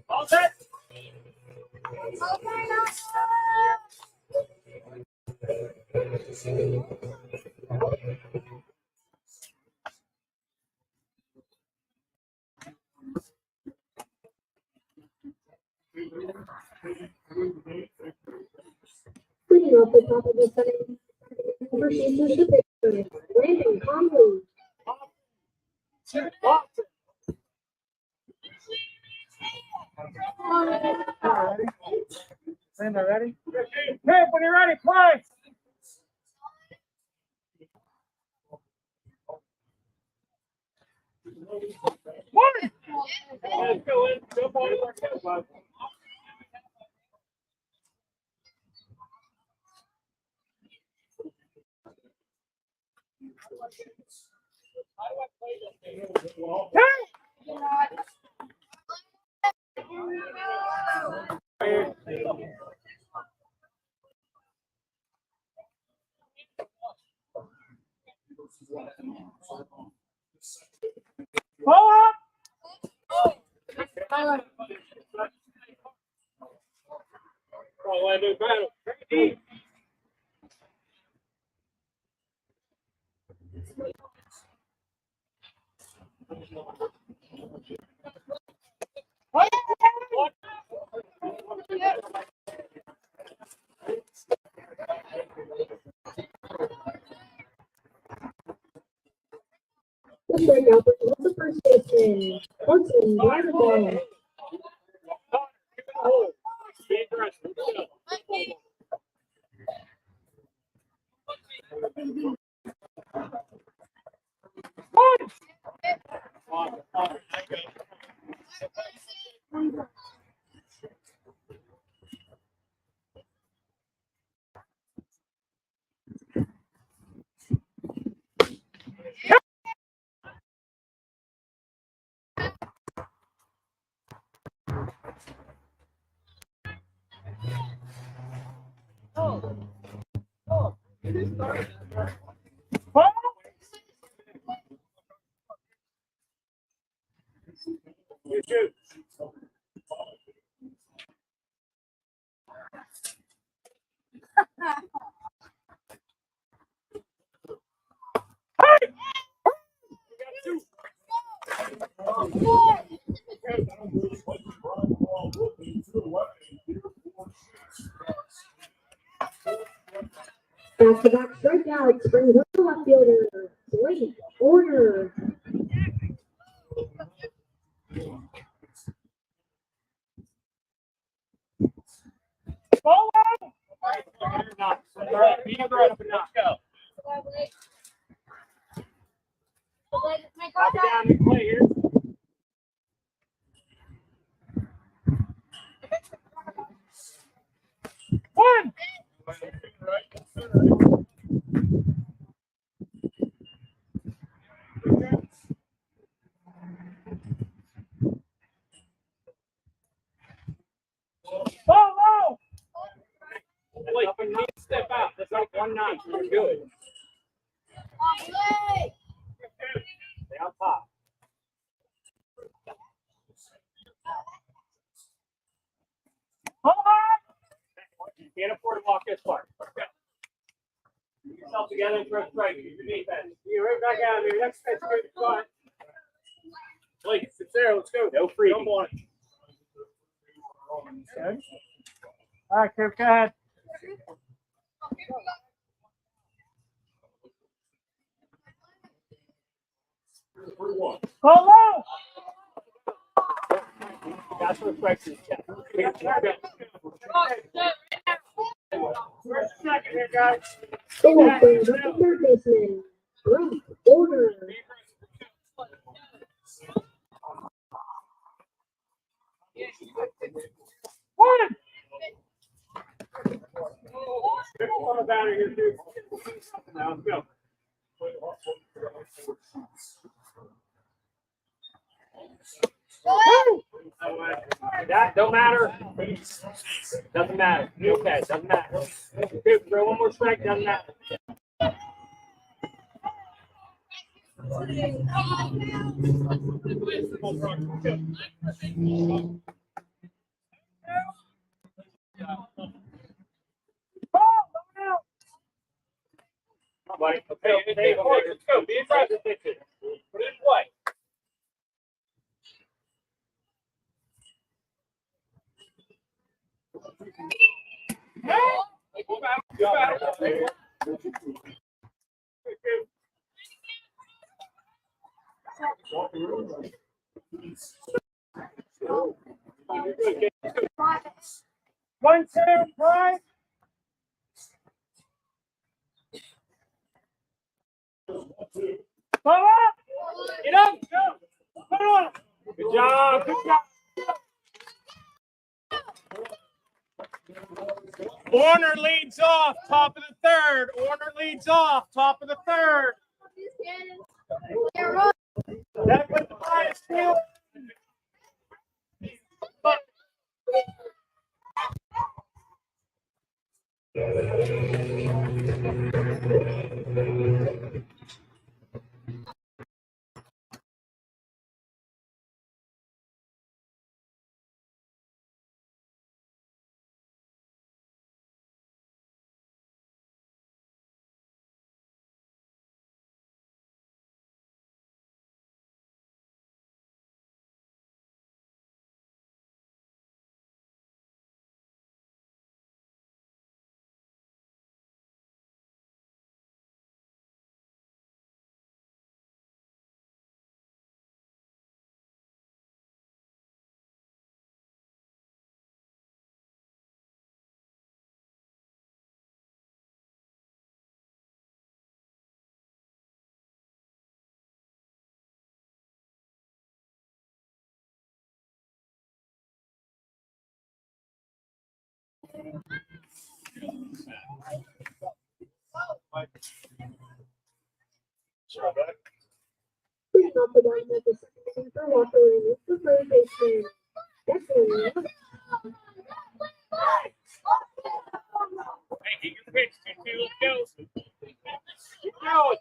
All set. Cleaning off the top of the setting. Proceeds to victory. Landing calmly. Linda, ready? Hey, when you're ready, play. One. Let's go in. Go boys. Pull up. The strikeout was the first baseman. Hudson drive the ball. You shoot. Back-to-back strikeouts brings up the left fielder. Late order. Ball out. All right, be right up and knock. Go. Up and down and play here. One. Ball low. Wait, up and knock. Step out. That's like 1-9. You're good. Stay on top. Hold on. You can't afford to walk this far. Get yourself together and throw strike. Use your defense. You're right back out of here. Next pitch, good spot. Blake, sit there. Let's go. No free. Don't want it. Okay. All right, Kirk, go ahead. Call low. That's what questions. First second here, guys. The left brings up the third baseman. Right order. One. Pick on the batter here, too. Now let's go. That don't matter. Doesn't matter. Okay, doesn't matter. Throw one more strike, doesn't matter. Okay, let's go. Be aggressive. Put it in play. One, two, five. Come up. Get up. Go. Put it on. Good job. Good job. Warner leads off, top of the third. Warner leads off, top of the third. That was the highest field. Bring up the line of the second for Walker Williams, the third baseman. Excellent. Hey, get your pitch. 2-2, let's go. Keep going.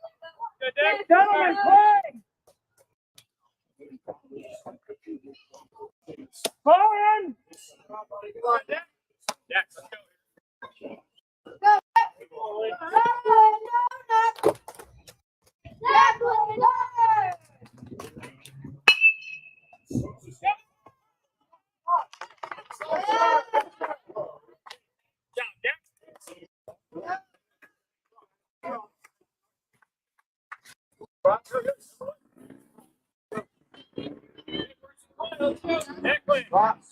Good day. Gentlemen, play. Forward. Next, let's go.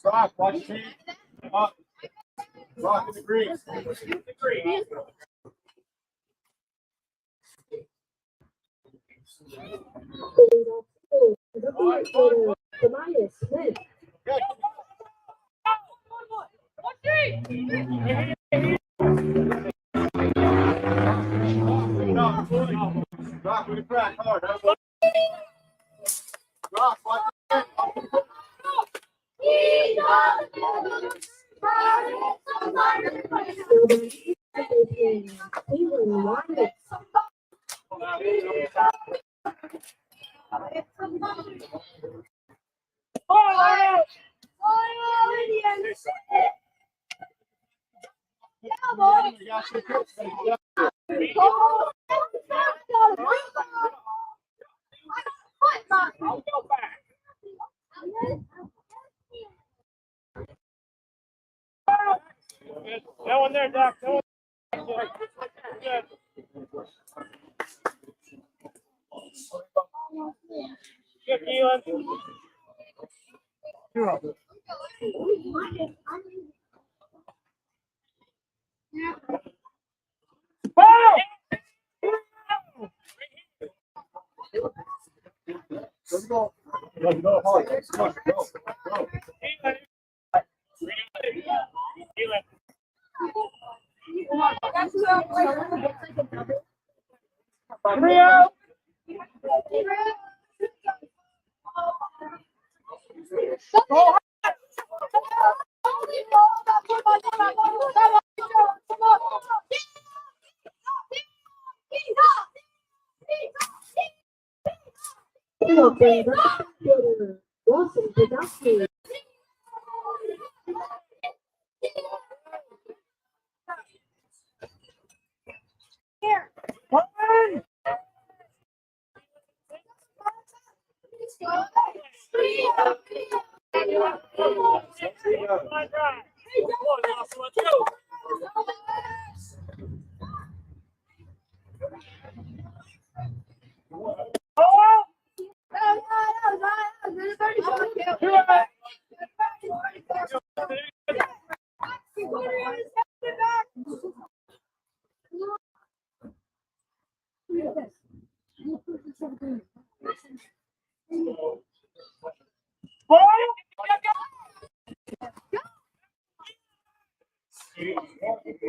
Rock, watch team. Up. Rock in the green. The green. Tobias Smith. Rock with the crack hard. Rock, watch I'll go back. No one there, Doc. No one. Good. Good, Keelan. Let's go. Let's go hard. Let's go. Go. Keelan. Rio. Cleanup brings up the fielder, Lawson Podolsky. One.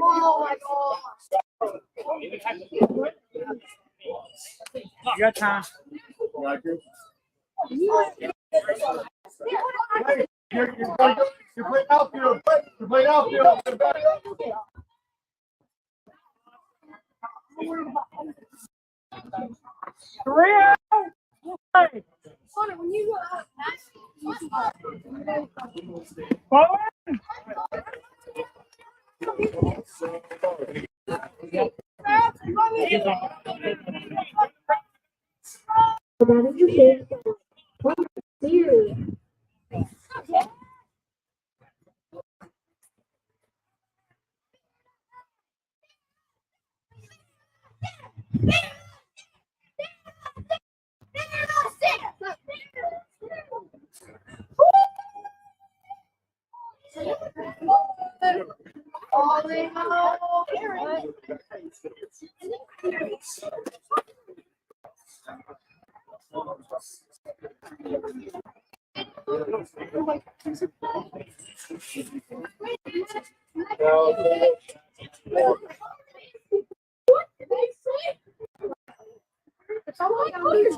Oh my God. You got time. You're playing outfield. You're playing outfield. Three out. When you go out, Forward. That is the same ball. One series.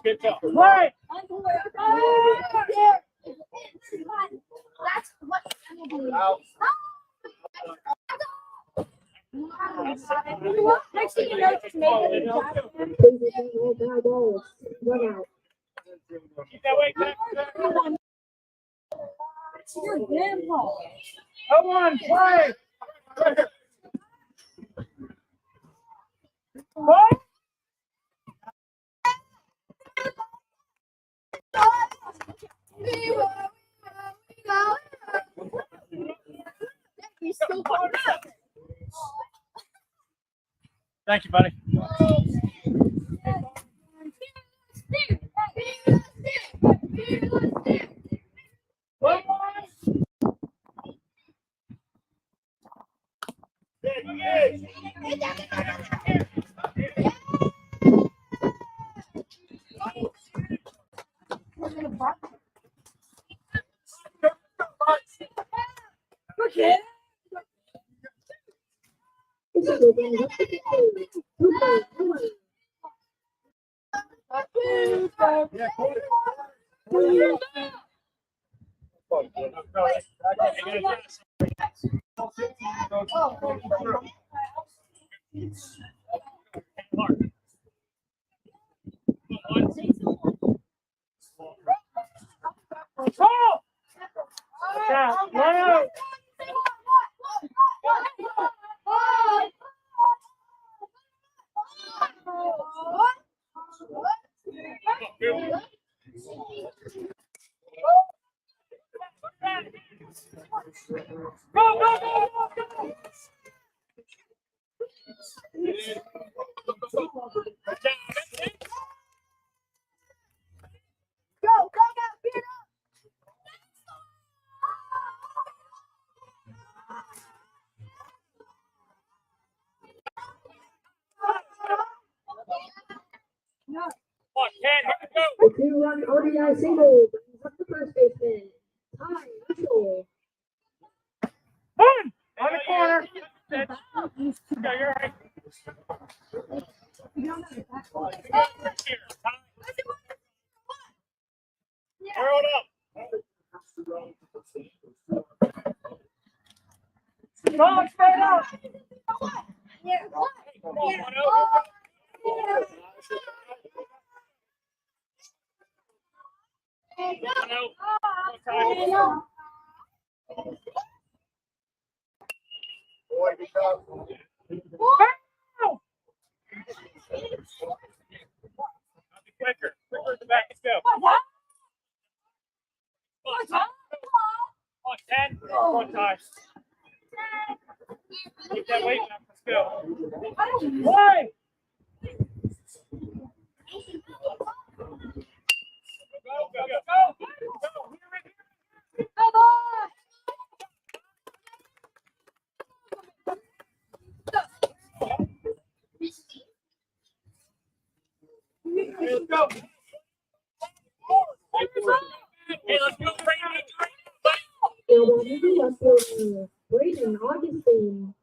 Good job. Right. That's what Out. next thing you know, it's making a Bases and all foul balls. One out. Keep that way back. your grandpa. Come on, play. What? He's still fired up. Thank you, buddy. Okay. This is what brings up the field. Cooper. The two-run RBI single brings up the first baseman. Ty Mitchell. On the corner. Yeah, you're right. Throw it up. Go straight up. Boy, good job. Quicker at the back. Let's go. On 10. One time. Keep that weight up. Let's go. One. Go, go, go, go. Let's go. Hey, let's go. And while moving up for Braden Augustine.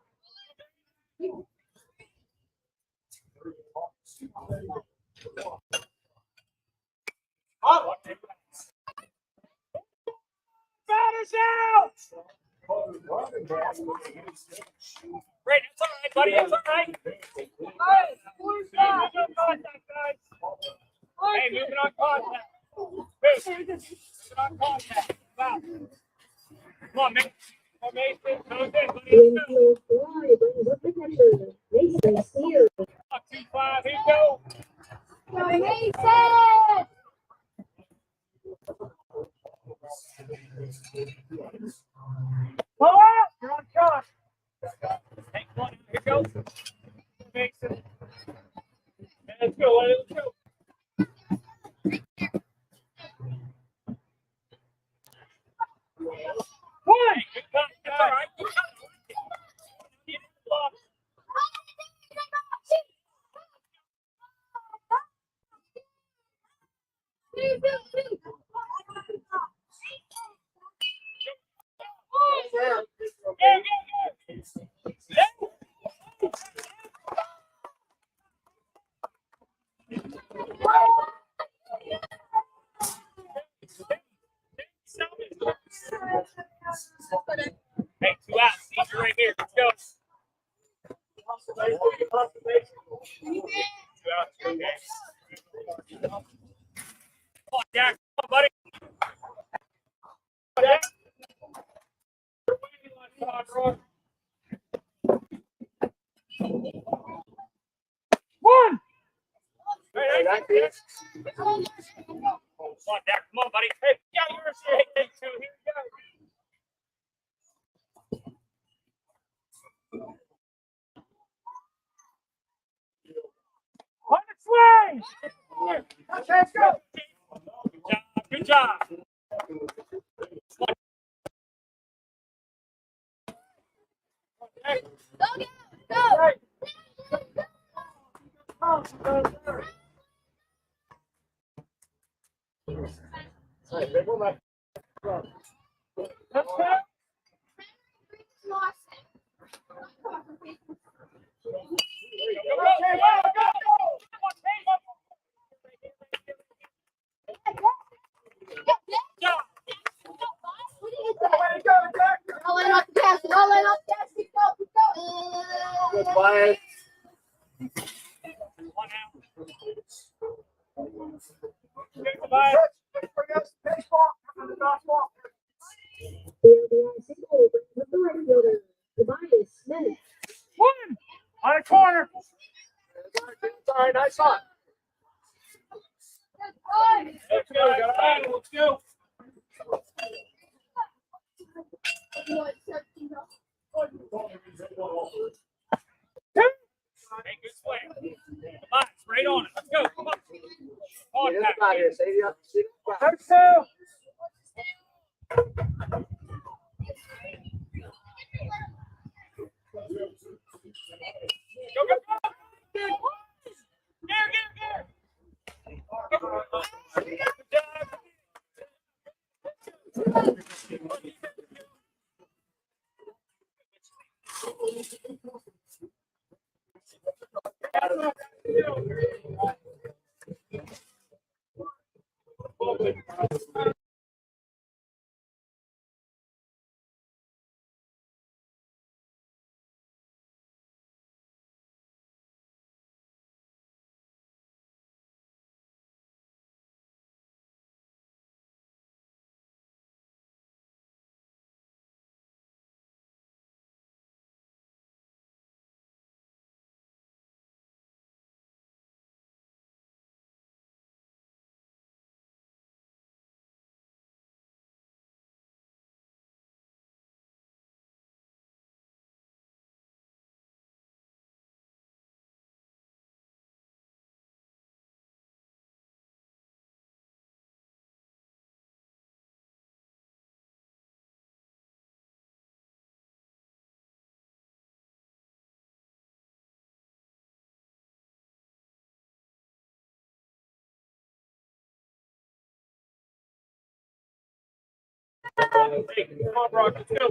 Batter's out. Great, it's all right, buddy. It's all right. Hey, moving on contact. Moving on contact. Wow. Come on, Mason. Come on, Mason. Come on, buddy. Winfield fly brings up the catcher. Mason Sears. 2-5. Here you go. Pull out. You're on shot. Hey, come on. Here you go. Mason. Let's go. Let's go. One. Good cut. It's all right. Good cut. You didn't block. Hey, 2 outs. These are right here. Let's go. 2 outs. Okay. Come on, Jack. Come on, buddy. Come on, Jack. One. Hey, that's it. Come on, Jack. Come on, buddy. Hey, yeah, you're a hey, two. Here we go. On the swing. Let's go. Good job. Hey. Right. Let's go. Good play. One out. Baseball. Fastball. The RBI single brings up the right fielder. Tobias Smith. One. On the corner. It's all right. Nice shot. Let's go. Let's go. Hey, good swing. Come on, straight on it. Let's go. Come on. Get out here. Save you up. Let's go. Go, go, go. Good job. Hey, come on, Brock, let's go.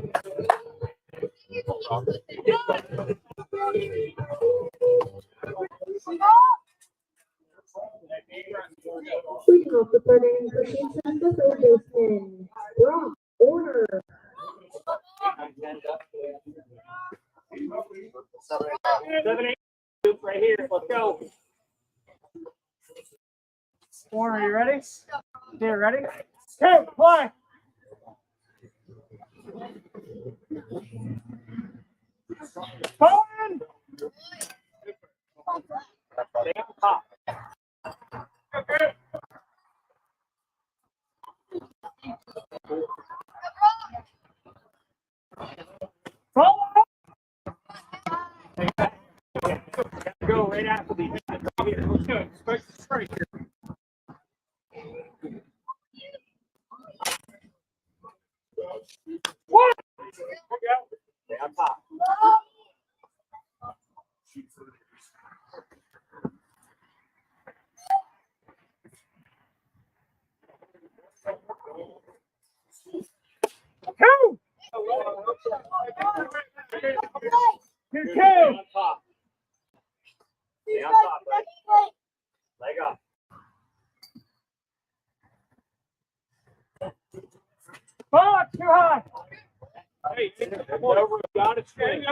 Leading off the third inning for Kansas, the third baseman, Brock Order. 7-8 right here. Let's go. Warren, are you ready? Yeah, ready? Okay, play. Forward. Stay up top. Okay. Forward. Go right after these. Let's go. Strike the strike here. What? Stay on top. Two. Two. Stay on top. Stay on top, right? Leg up. Fuck, too high. Hey, whatever you got it straight.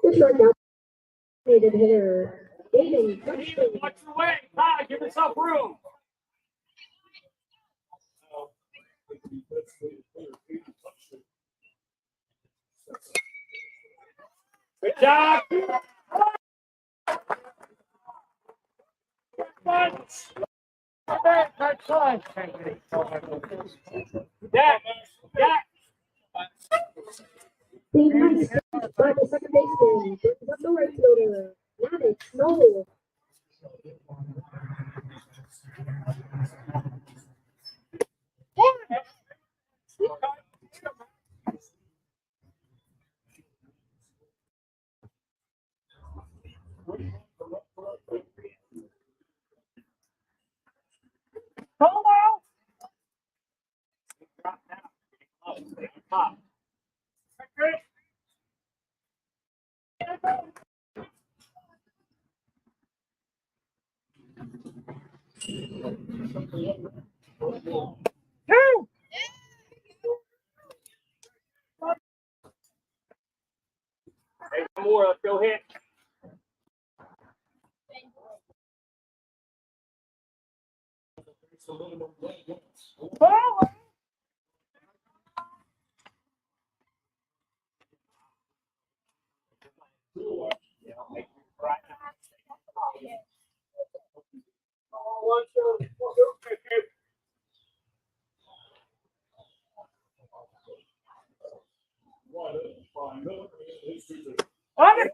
The shortstop, needed hitter, David Buxton. Watch your way. Hi, give yourself room. Good job. Yeah. The nice by the second baseman, brings up the right fielder, Maddox Noel. Hello. Drop down. Stay on top. Two. Hey, one more. Let's go hit. Forward. On the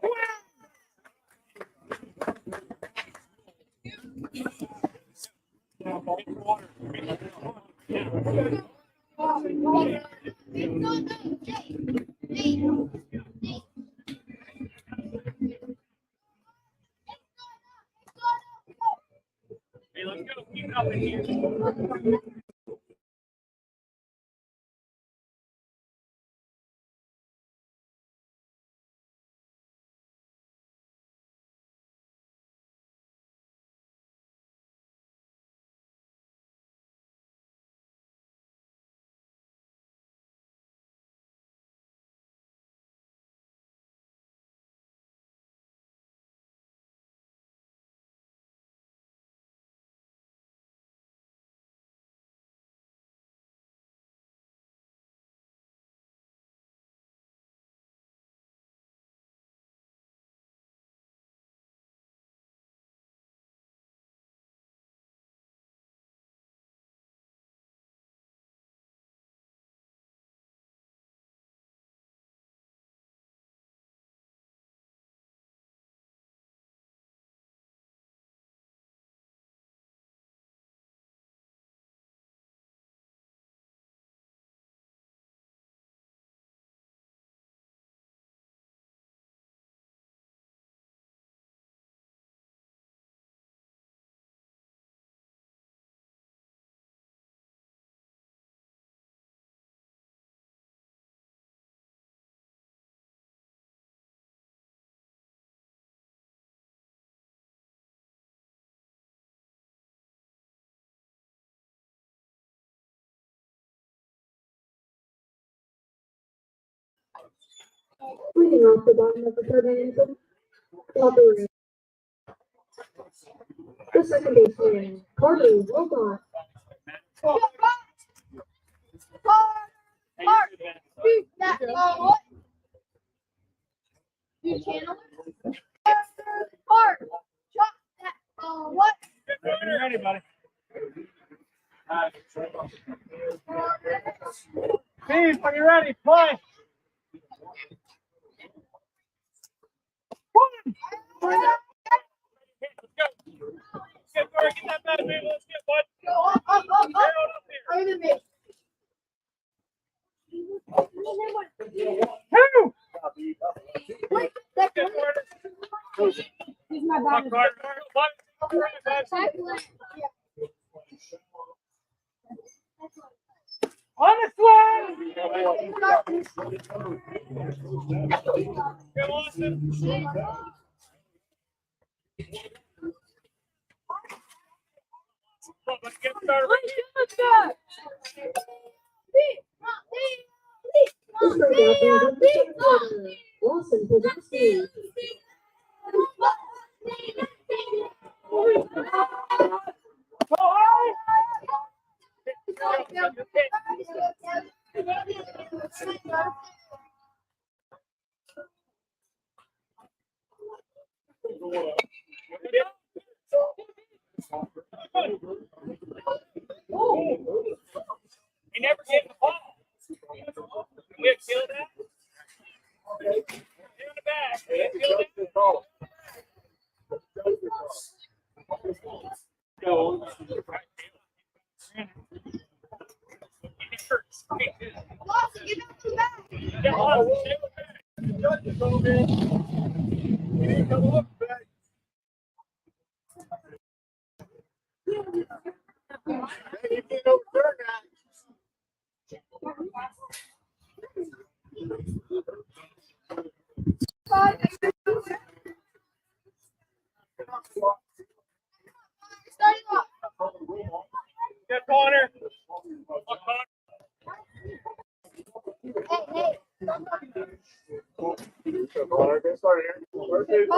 Hey, let's go. Keep it up in here. Leading off the bottom of the third inning, locker room. The second baseman, Carter Wilcox. You channel Hard. Shot that ball. What? When you're ready, buddy. Steve, when you're ready, play. Let's go. Get that bat, baby. Let's get one. Two. Wait, that's He's my bad. On the swing! Come on, let's get started. Lawson Podolsky. We never get the ball. We have killed that. In the back. We have killed that. Go. It hurts. Get lost. You can't overturn that. Get Connor. Connor, get started here. First two.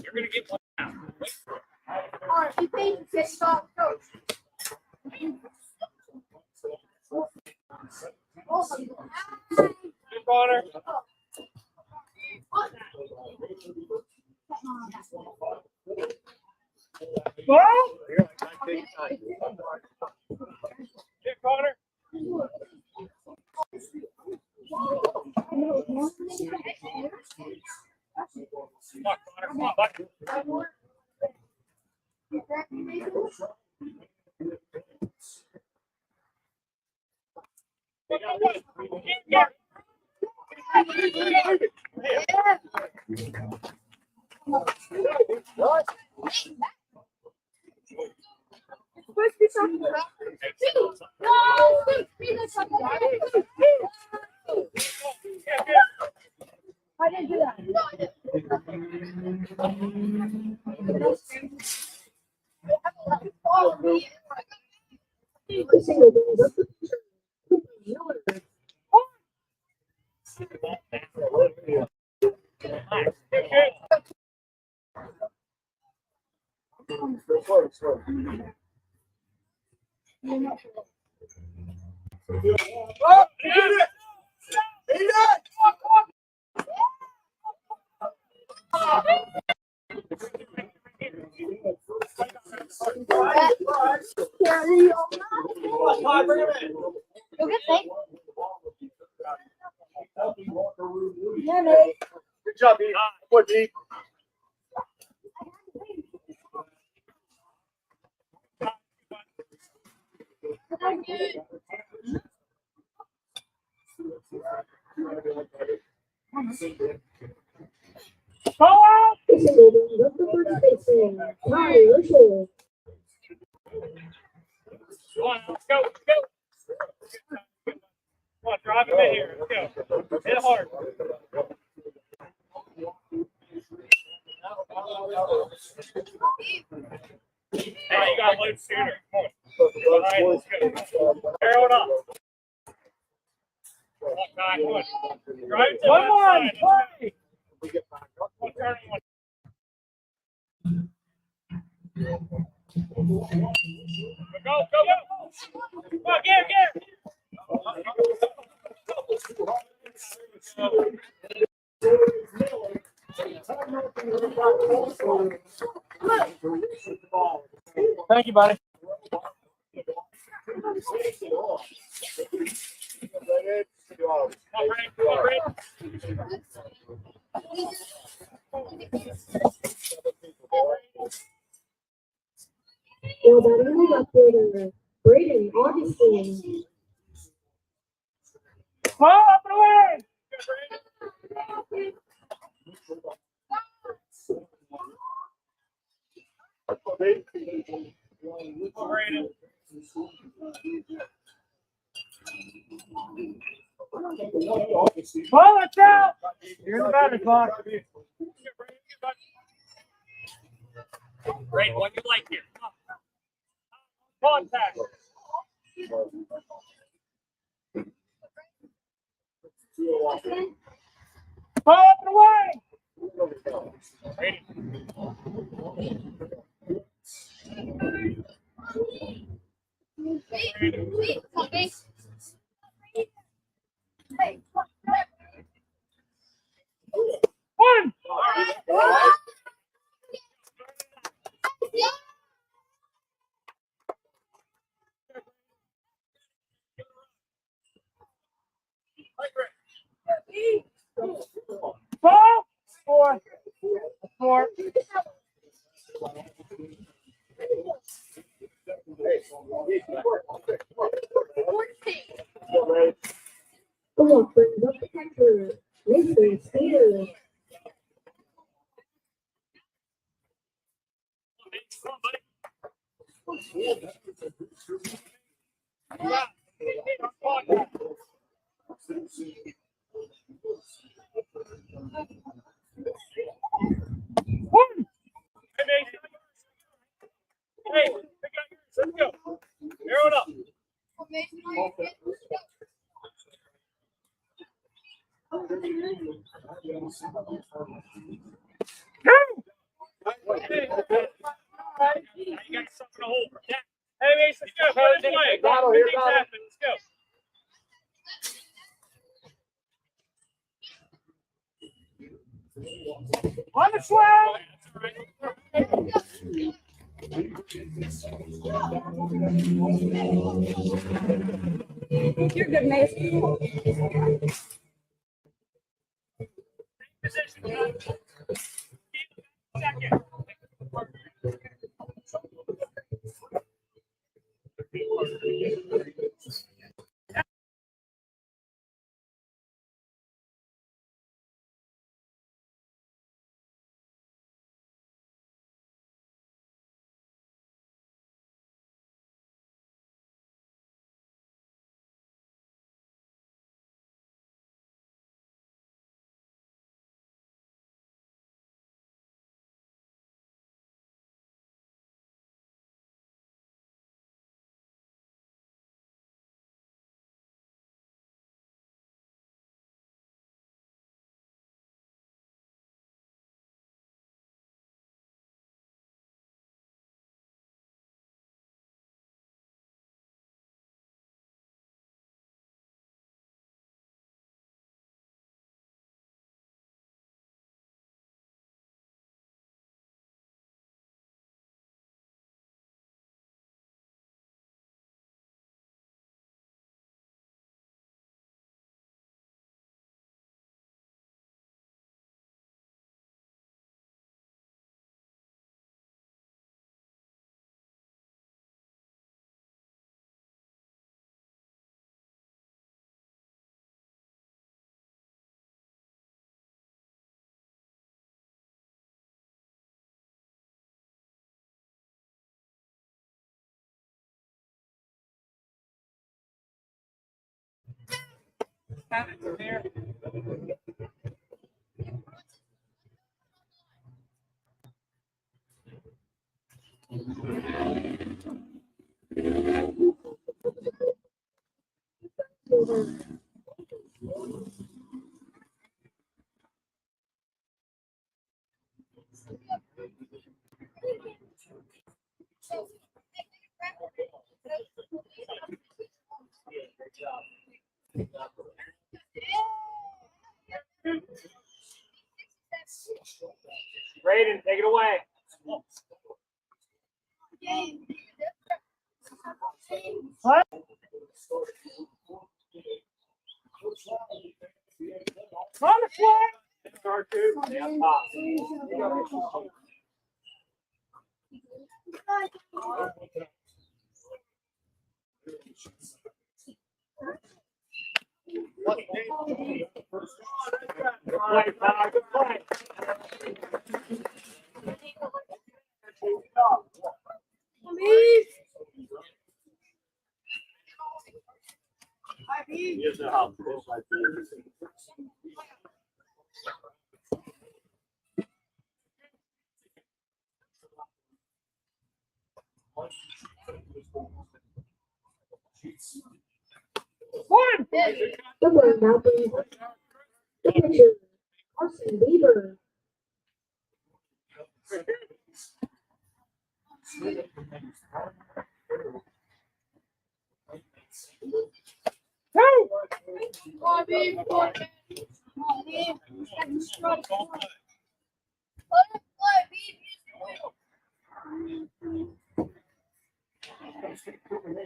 You're going to get one now. Alright, you think you stop, coach. Good Connor. Ball. Good Connor. Come on, Connor. Come on, buddy. Yeah. I didn't do that. The single brings up the pitcher, Cooper Miller. Oh, he did it! He did it! Yeah, mate. Good job, D. What, D? The single brings up the first baseman, Ty Urschel. Come on, let's go, let's go. Come on, drive him in here. Let's go. Hit hard. Hey, you got to load sooner. Come on. All right, let's go. Arrow it up. Come on, Kai, come on. Drive to the left side. Play. Come on, turn one. Go, go, go. Come on, get. Thank you, buddy. Well, that ended up with Braden Augustine. Come on, up and away. Well, let's out. You're in the batter's box. Great, what you like here? Contact. Ball up and away. Ready. One. Ball. Four. The walk brings up the catcher, Mason Spears. One. Hey, pick up yours. Let's go. Arrow it up. You got something to hold. Hey, Mace, let's go. Put it this way. Let's go. On the swing. You're good, Mason. Position. Second. Braden, take it away. What? On the flag. Start two. Yeah, pop. Good play, Tyler. Good play. Here's the house. One. The word now brings the pitcher, Carson Bieber.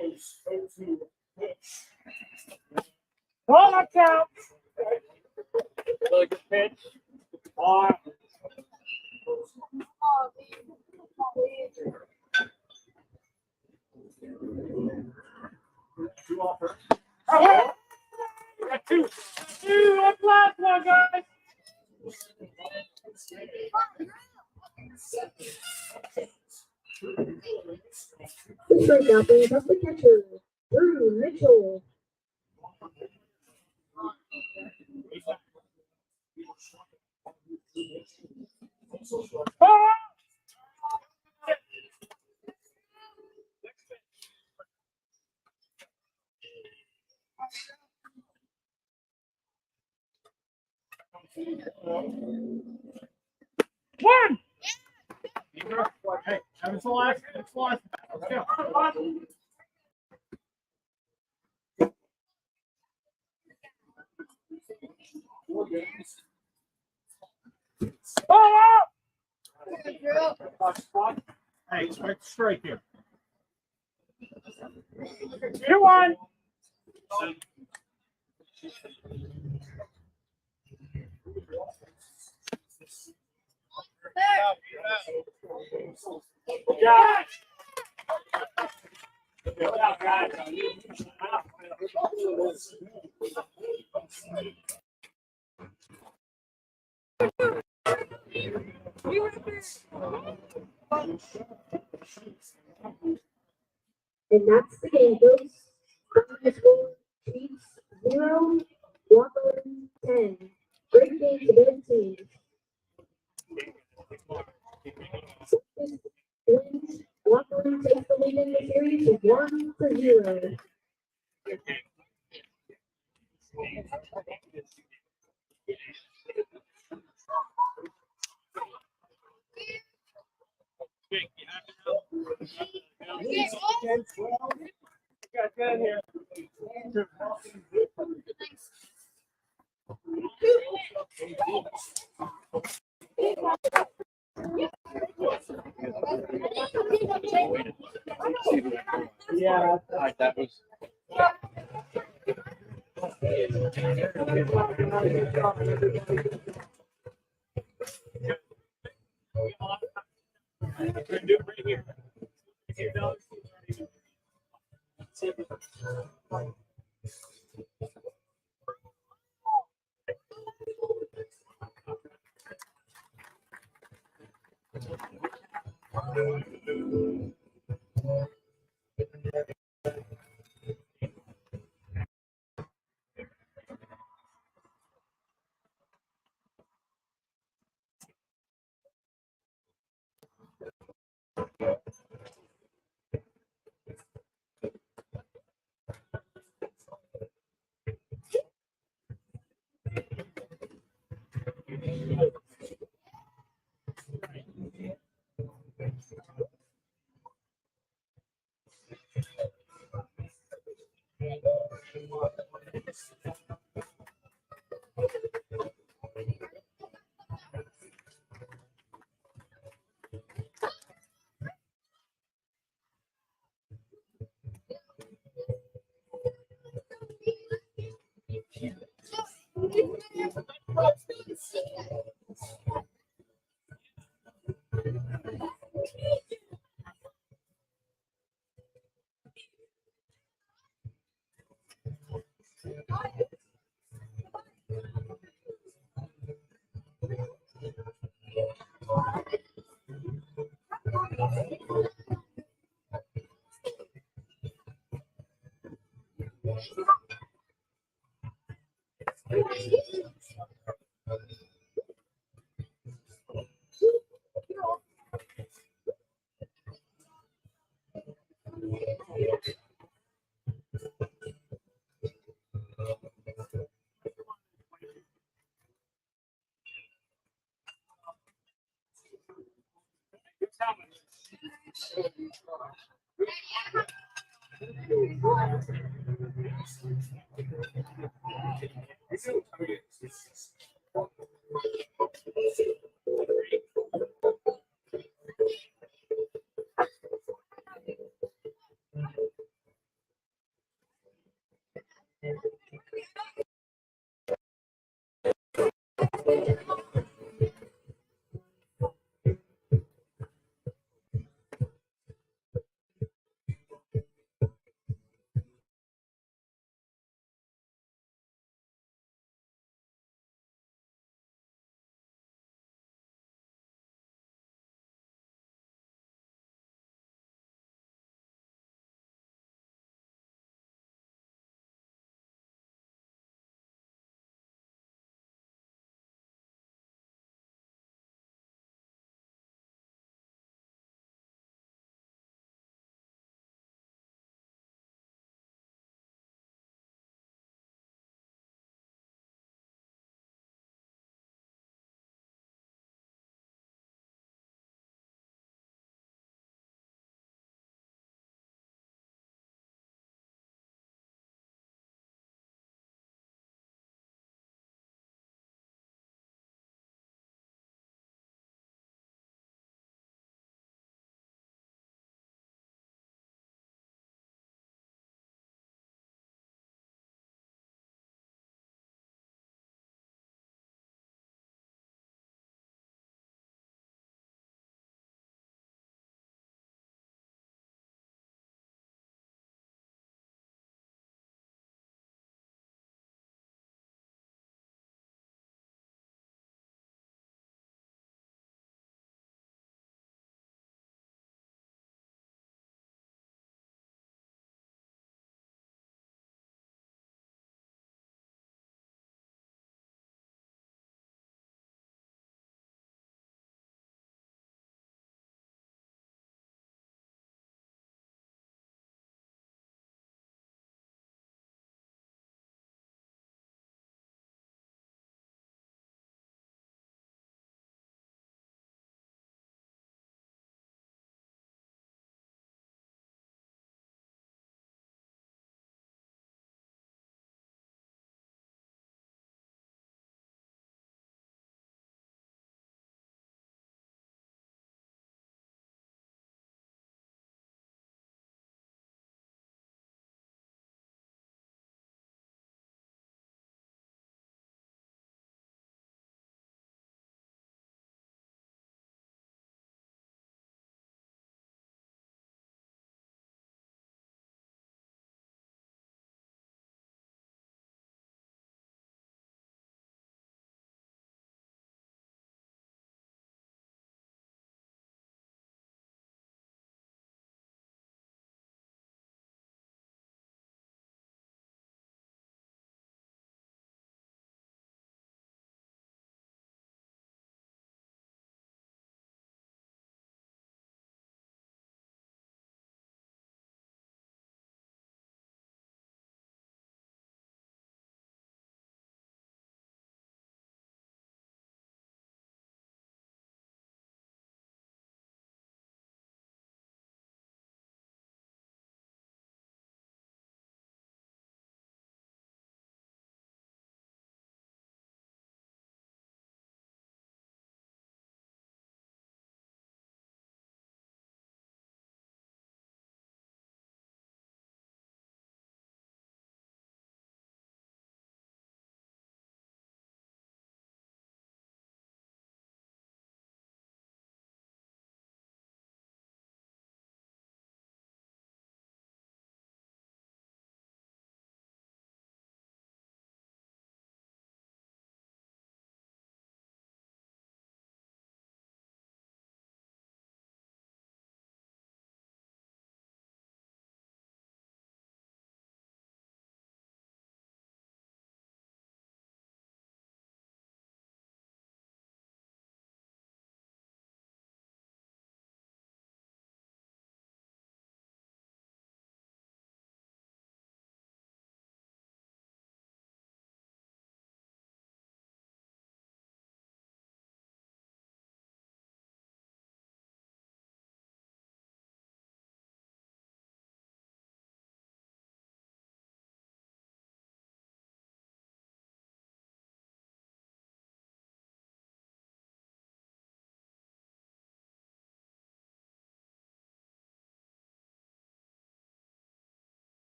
Two. Ball knocked out. Really good pitch. On. Two off her. Oh, we got two. Two. That's the last one, guys. The strikeout brings up the catcher, Drew Mitchell. Oh! One. Hey, it's the last. It's the last. Let's go. Ball out. Hey, expect straight here. 2-1. Yeah. Good job, guys. And that's the game, folks. High score, Chiefs 0, Walker 10. Great game to both teams. Wins. Walker takes the lead in the series 1-0. Got good here. Yeah. That was. We're gonna do it right here.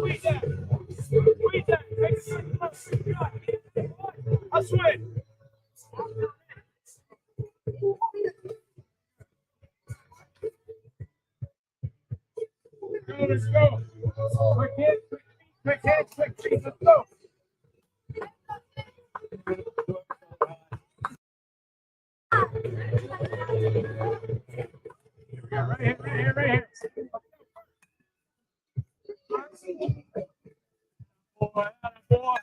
Squeeze that. Squeeze that. Make it close. I'll swing. Let's go. Quick hit, quick hit, quick feet. Let's go. Yeah, right here, right here, right here. Boy, boy.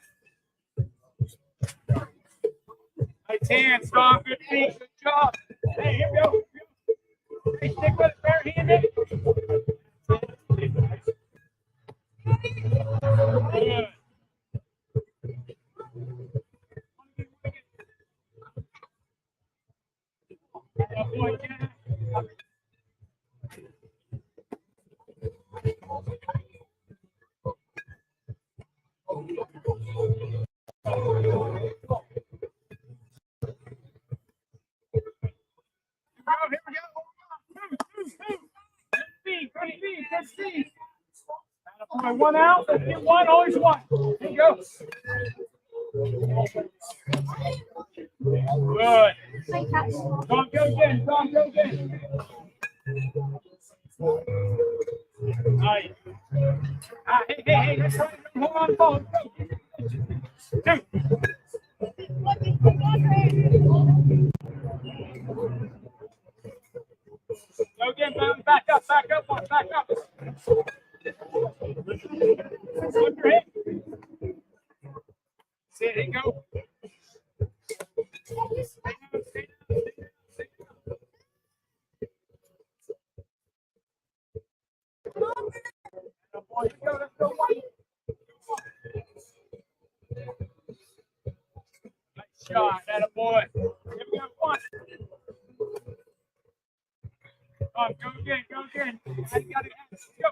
Nice hands, Tom. Good feet. Good job. Hey, here we go. Hey, stick with it. Bare-handed. Good. Boy, yeah. Here we go. Good feet, good feet, good feet. Boy, one out. Let's get one. Always one. Here you go. Good. Don't go again. Don't go again. Nice. Hey, let's try to hold on the ball. Two. Go again, man. Back up, one, back up. Flip your hip. See it, here you go. Stay down, stay down, stay down, stay down. Oh, boy, let's go, one. Nice shot, attaboy. Here we go, one. Go again, go again. I got it. Go.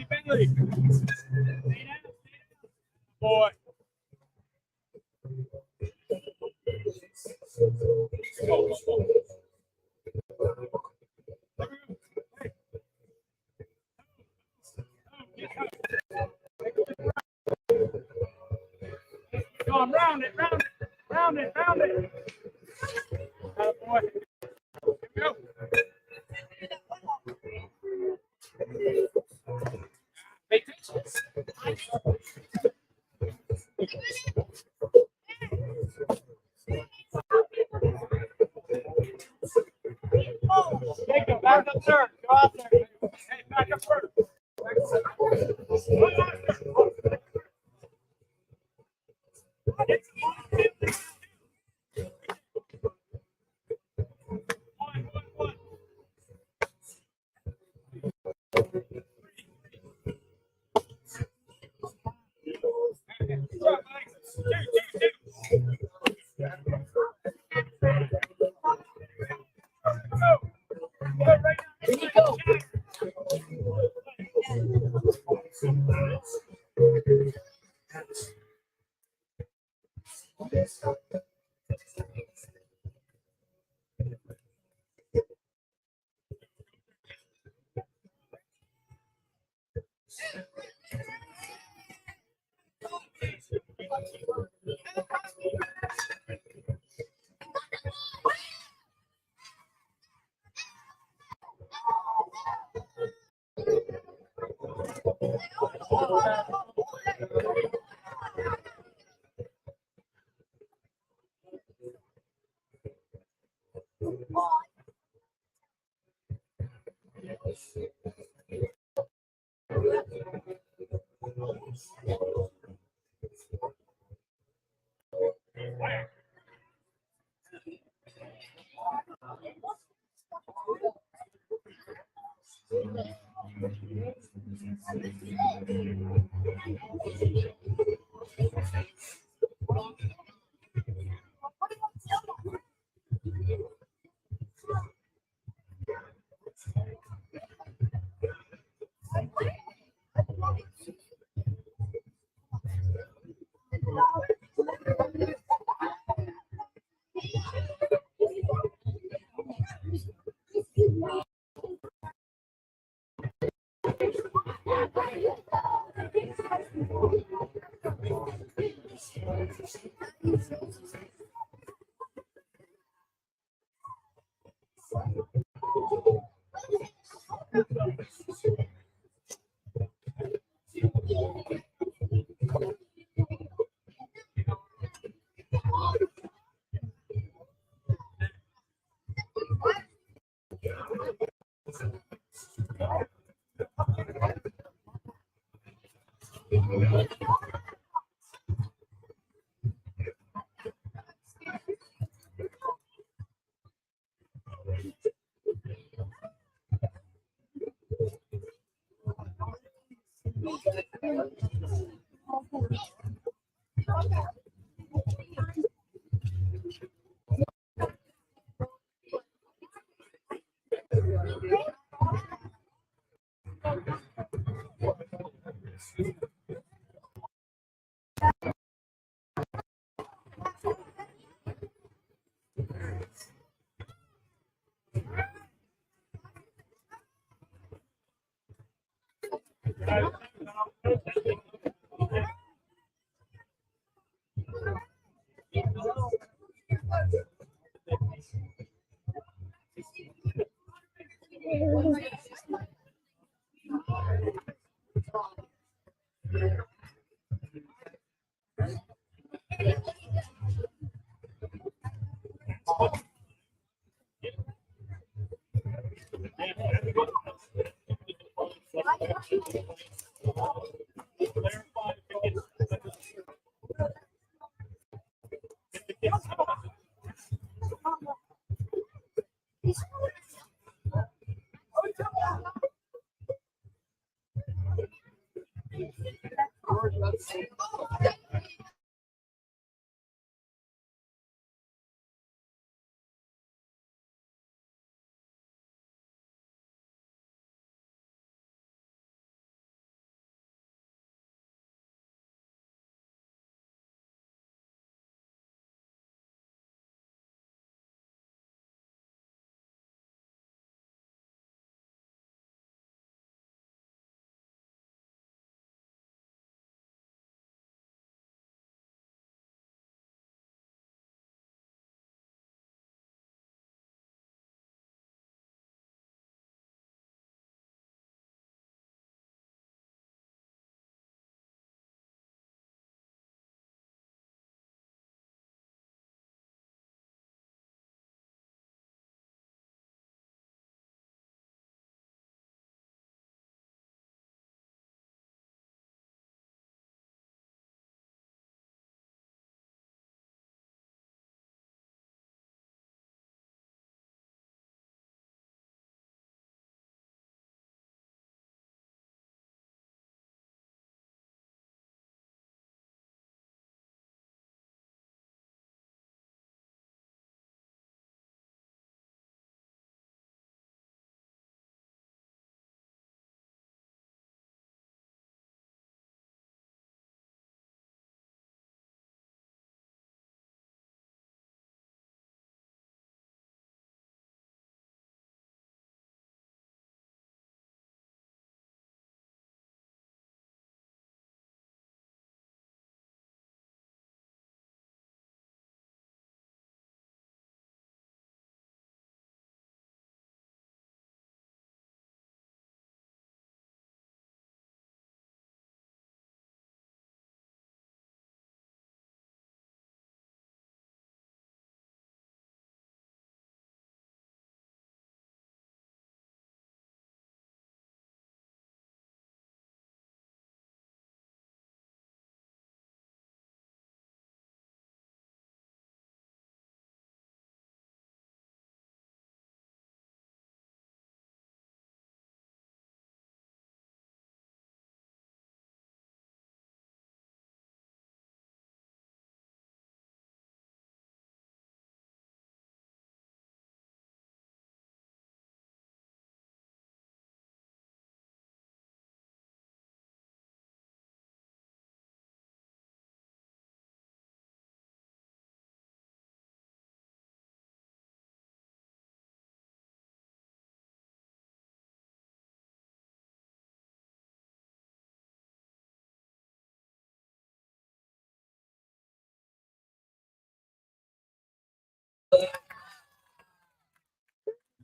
Bentley. Stay down. Boy. Go. Go on, round it. Attaboy. Here we go. Hey, take him back up third. Go out there. Hey, back up first. One. Good job, Mike. Two. Here you go.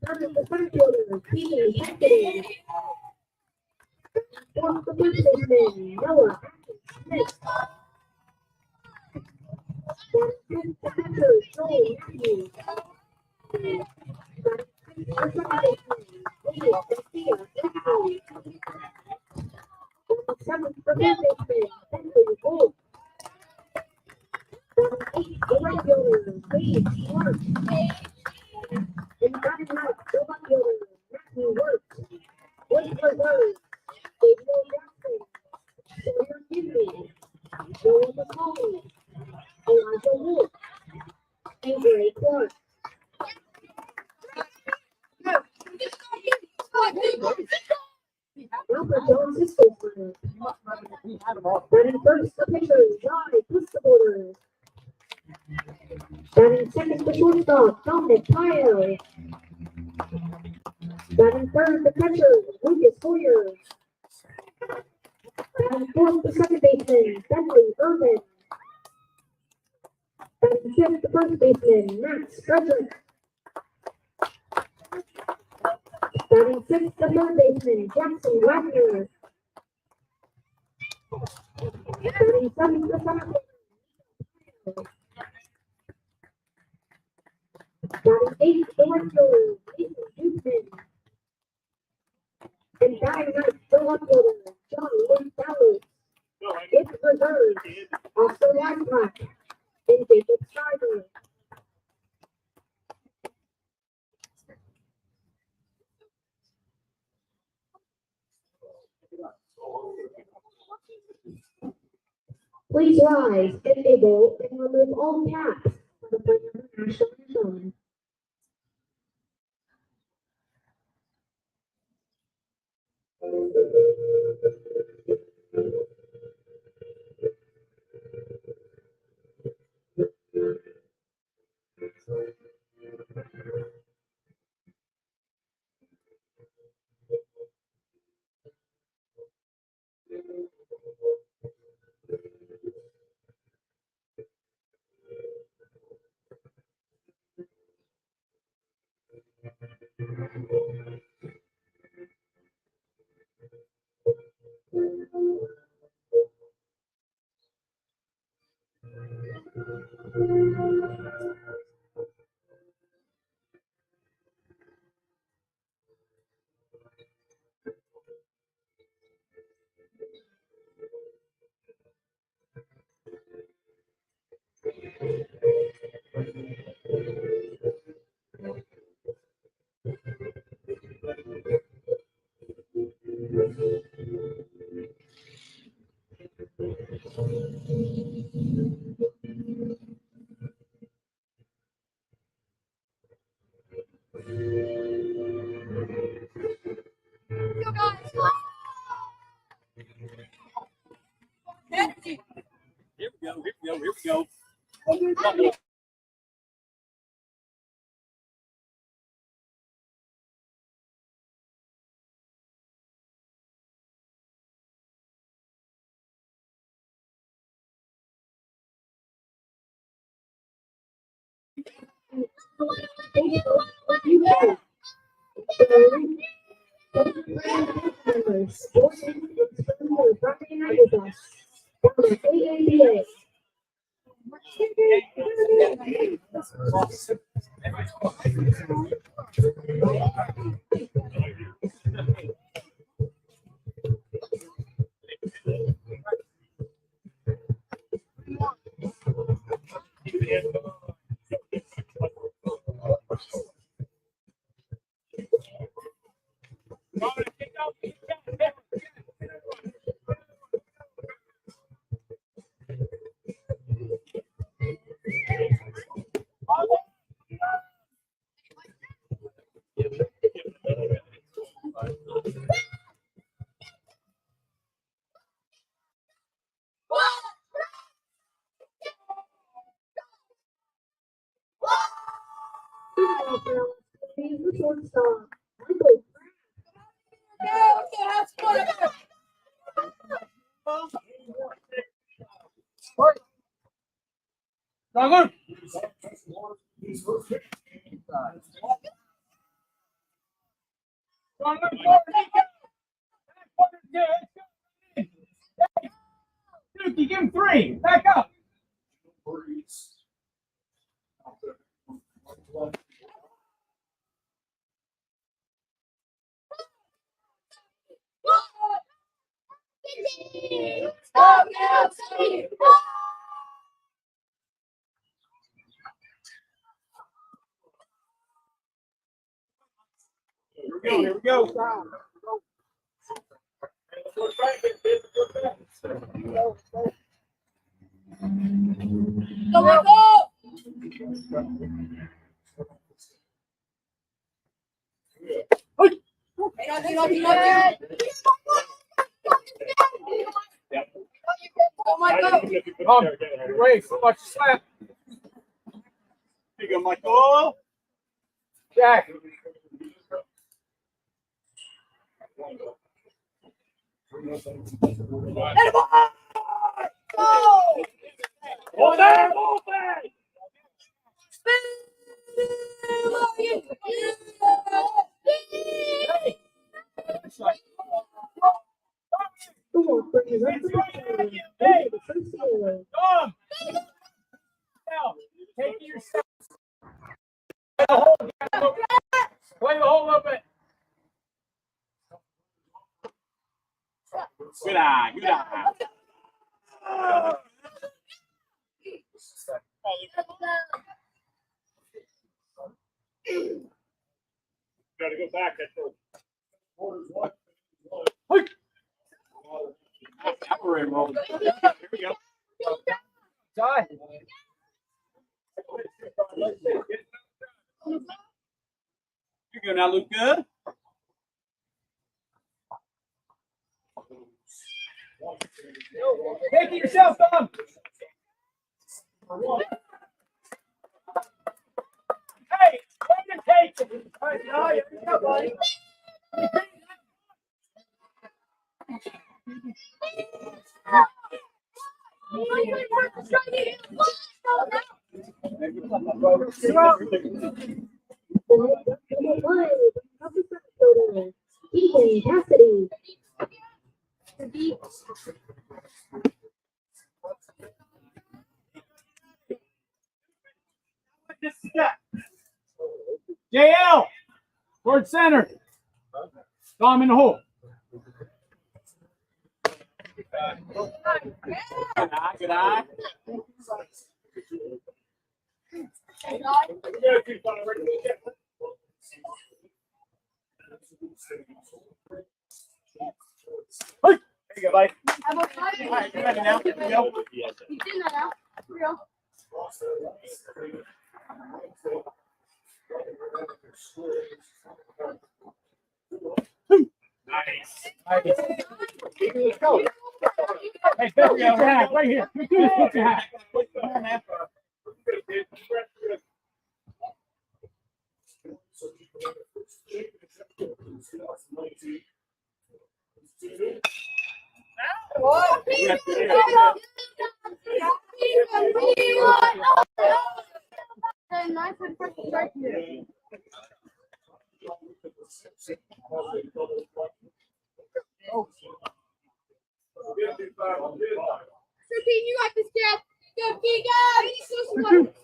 Starting the front fielder, Keely Hector. Fourth the first baseman, Noah Smith. Fifth the catcher, Joel Matthews. Starting the second baseman, Lee Garcia. Seventh the third baseman, Bentley Wolf. Eighth the right fielder, Wade Clark. In batting ninth, the left fielder, Matthew Wirtz. Wade Reserve, Gabriel Jackson. Sawyer Kinley, Joel McCauley, Elijah Wolf, and Gray Clark. Albert Jones is first. Batting first, the pitcher, Jai Pustaborder. Batting second, the shortstop, Dominic Pyle. Batting third, the catcher, Lucas Hoyer. Batting fourth, the second baseman, Bentley Irvin. Batting fifth, the first baseman, Max Frederick. Batting sixth, the third baseman, Jackson Wagner. Batting seventh, the center fielder. Batting eighth, the right fielder, Nathan Dukeman. And batting ninth, the left fielder, John Lee Dallas. It's reserved, Oscar Wadcock, and Jacob Schreiber. Please rise and kneel and remove all caps for the playing of the national anthem. Here we go. Members, sporting and spending Friday night with us. Down at AABA. He's the shortstop. Michael Dragon. Come on, let's go. Dookie, give him 3. Back up. Here we go. Wait, so much slap. Here you go, Michael. Jack. Hold that, hold that. Tom. Now, take it yourself. Play the whole of it. Good eye, good eye. Gotta go back. That's Here we go. Die. You go now, look good. Take it yourself, Tom. Hey, way to take it. All right, now here we go, buddy. JL, toward center. Tom in the hole. Good eye. Hey, there you go, buddy. All right, you ready now? Here we go. Nice. Let's go. Hey, put your hat right here. Put your hat. Come on, man. You got this, kid. Go, Giga. He's so smart.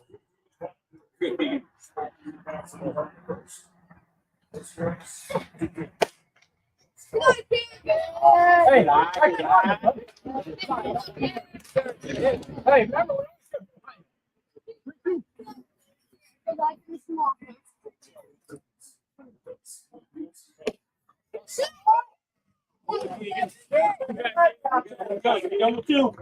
Hey, remember what Like this small. Number 2.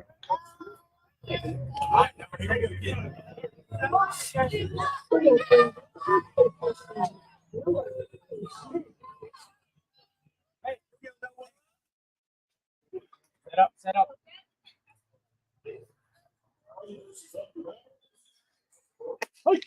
Set up. Hey.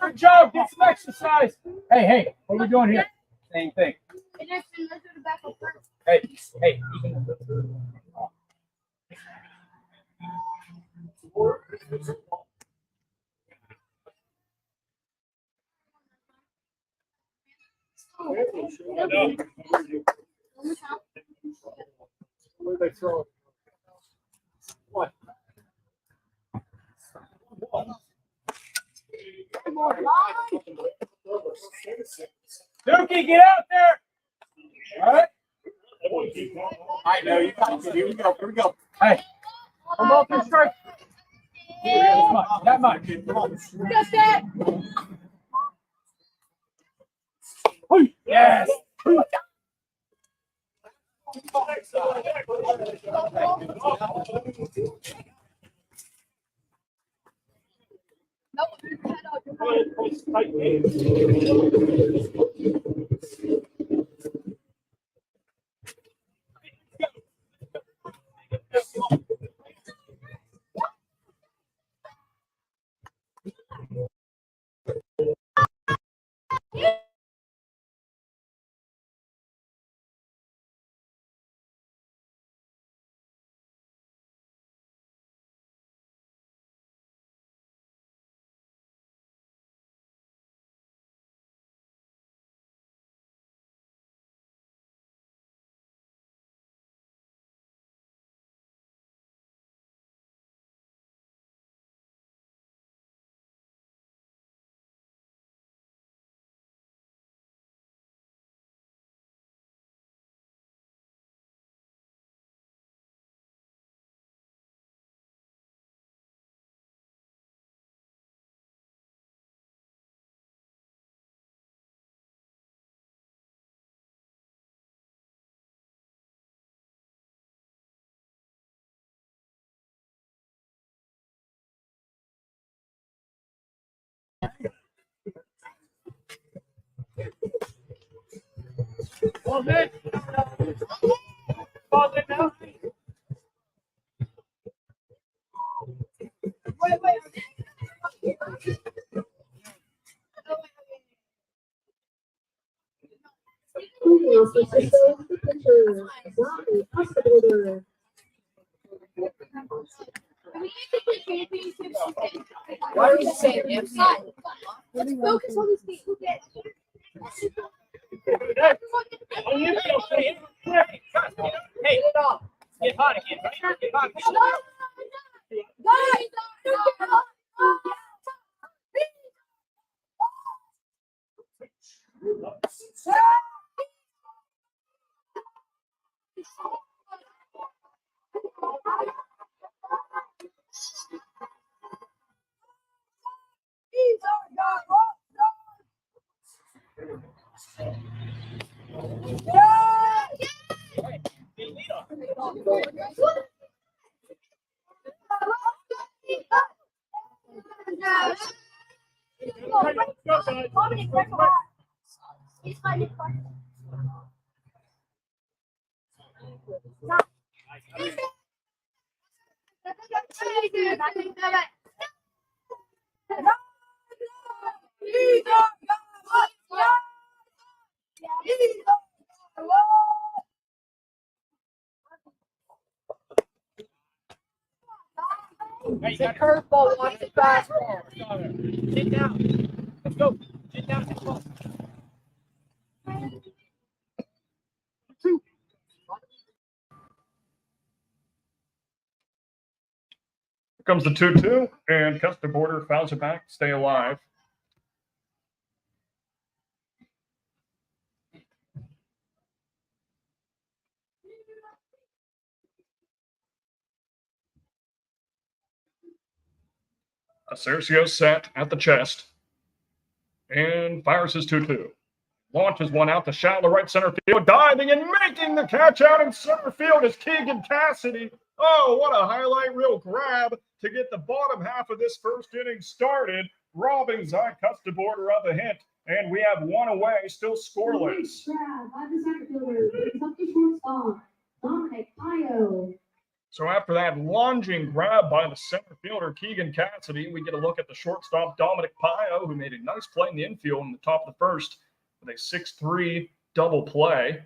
Good job. Get some exercise. Hey, what are we doing here? Same thing. Hey. Where they throw it? What? Dookie, get out there! All right. I know you got it. Here we go. Here we go. Hey, come on, through strike. That much. Come on. Just that. Yes. Well, good. Pause it now. Why are you saying if? Let's focus on this game. Hey, get hot again, right? Get hot again. Hey, you got a curveball, watch the fastball. Sit down. Let's go. Sit down. Sit down. Here comes the 2-2, and Custer Border fouls it back, stay alive. Acercio set at the chest and fires his 2-2. Launches one out to shallow right center field, diving and making the catch out in center field is Keegan Cassidy. Oh, what a highlight reel grab to get the bottom half of this first inning started, robbing Zach Custer Border of a hit. And we have one away, still scoreless. So after that lunging grab by the center fielder, Keegan Cassidy, we get a look at the shortstop, Dominic Pio, who made a nice play in the infield in the top of the first with a 6-3 double play.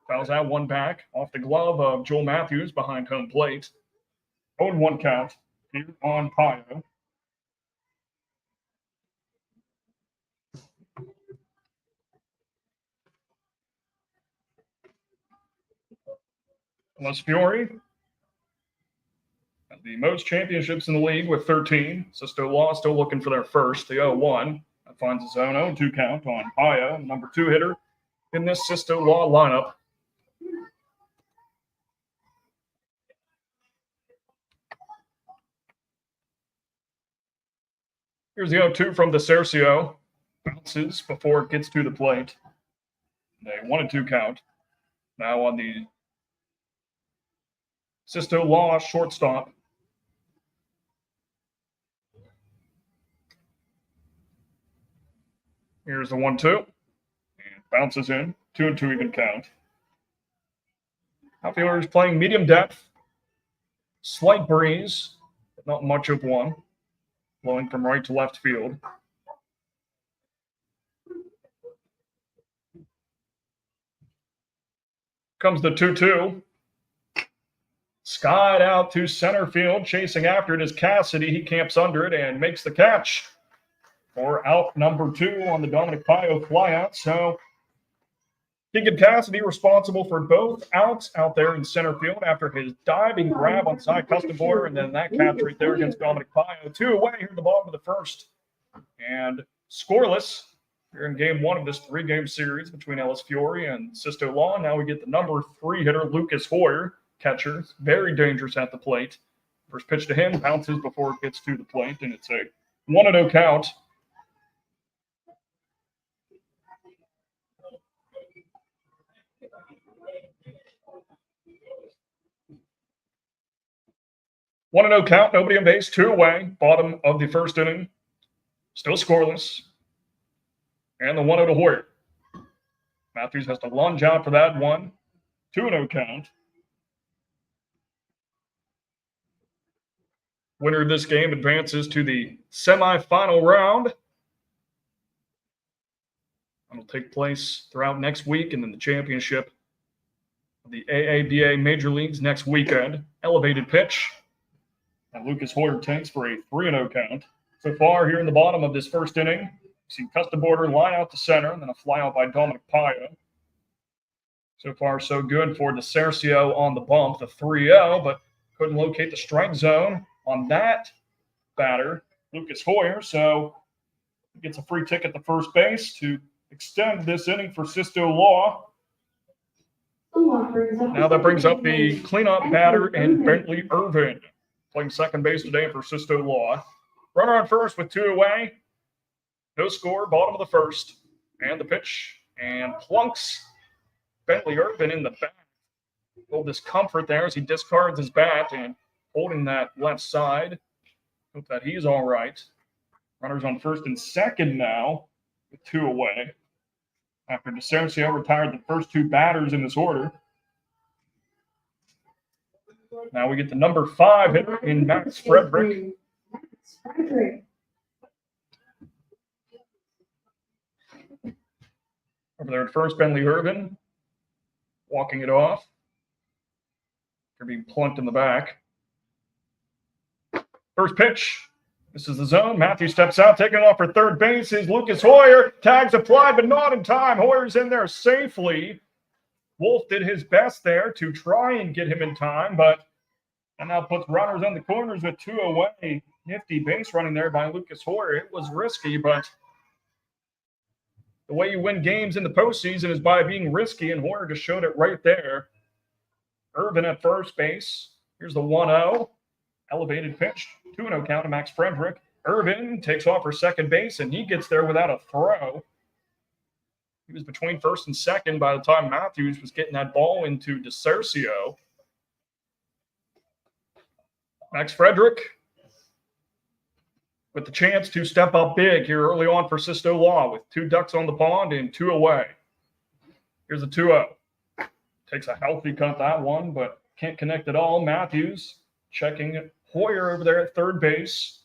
Fouls that one back off the glove of Joel Matthews behind home plate. 0-1 count. here on Pio. Les Fiore has the most championships in the league with 13. Sisto Law still looking for their first, the 0-1. That finds a zone 0-2 count on Pio, number 2 hitter in this Sisto Law lineup. Here's the 0-2 from DeCercio. Bounces before it gets to the plate. A 1-2 count. Now on the Sisto Law shortstop. Here's the 1-2. And bounces in. 2-2 even count. Outfielder is playing medium depth. Slight breeze, but not much of one. Blowing from right to left field. Comes the 2-2. Skied out to center field. Chasing after it is Cassidy. He camps under it and makes the catch for out number 2 on the Dominic Pio flyout. So Keegan Cassidy responsible for both outs out there in center field after his diving grab on side custom border, and then that catch right there against Dominic Pio. 2 away here at the bottom of the first. And scoreless here in game 1 of this 3-game series between Ellis Fiore and Sisto Law. Now we get the number 3 hitter, Lucas Hoyer, catcher. Very dangerous at the plate. First pitch to him, bounces before it gets to the plate, and it's a 1-0 count. One and 0 count, nobody on base, 2 away. Bottom of the first inning, still scoreless. And the 1-0 to Hoyer. Matthews has to lunge out for that one. 2-0 count. Winner of this game advances to the semifinal round. It'll take place throughout next week, and then the championship of the AABA Major Leagues next weekend. Elevated pitch. And Lucas Hoyer takes for a 3-0 count. So far here in the bottom of this first inning, see custom border line out to center, and then a fly out by Dominic Pio. So far, so good for DeCercio on the bump, the 3-0, but couldn't locate the strike zone on that batter, Lucas Hoyer. So he gets a free ticket to first base to extend this inning for Sisto Law. Now that brings up the cleanup batter in Bentley Irvin, playing second base today for Sisto Law. Runner on first with 2 away. No score, bottom of the first. And the pitch, and plunks Bentley Irvin in the back. A little discomfort there as he discards his bat and holding that left side. Hope that he's all right. Runners on first and second now with 2 away. After DeCercio retired the first 2 batters in this order. Now we get the number 5 hitter in Max Frederick. Over there at first, Bentley Irvin walking it off. They're being plunked in the back. First pitch. This is the zone. Matthews steps out, taking off for third base is Lucas Hoyer. Tags applied, but not in time. Hoyer's in there safely. Wolf did his best there to try and get him in time, but and now puts runners on the corners with 2 away. Nifty base running there by Lucas Hoyer. It was risky, but the way you win games in the postseason is by being risky, and Hoyer just showed it right there. Irvin at first base. Here's the 1-0. Elevated pitch. 2-0 count to Max Frederick. Irvin takes off for second base, and he gets there without a throw. He was between first and second by the time Matthews was getting that ball into DeCercio. Max Frederick with the chance to step up big here early on for Sisto Law with 2 ducks on the pond and 2 away. Here's the 2-0. Takes a healthy cut that one, but can't connect at all. Matthews checking Hoyer over there at third base.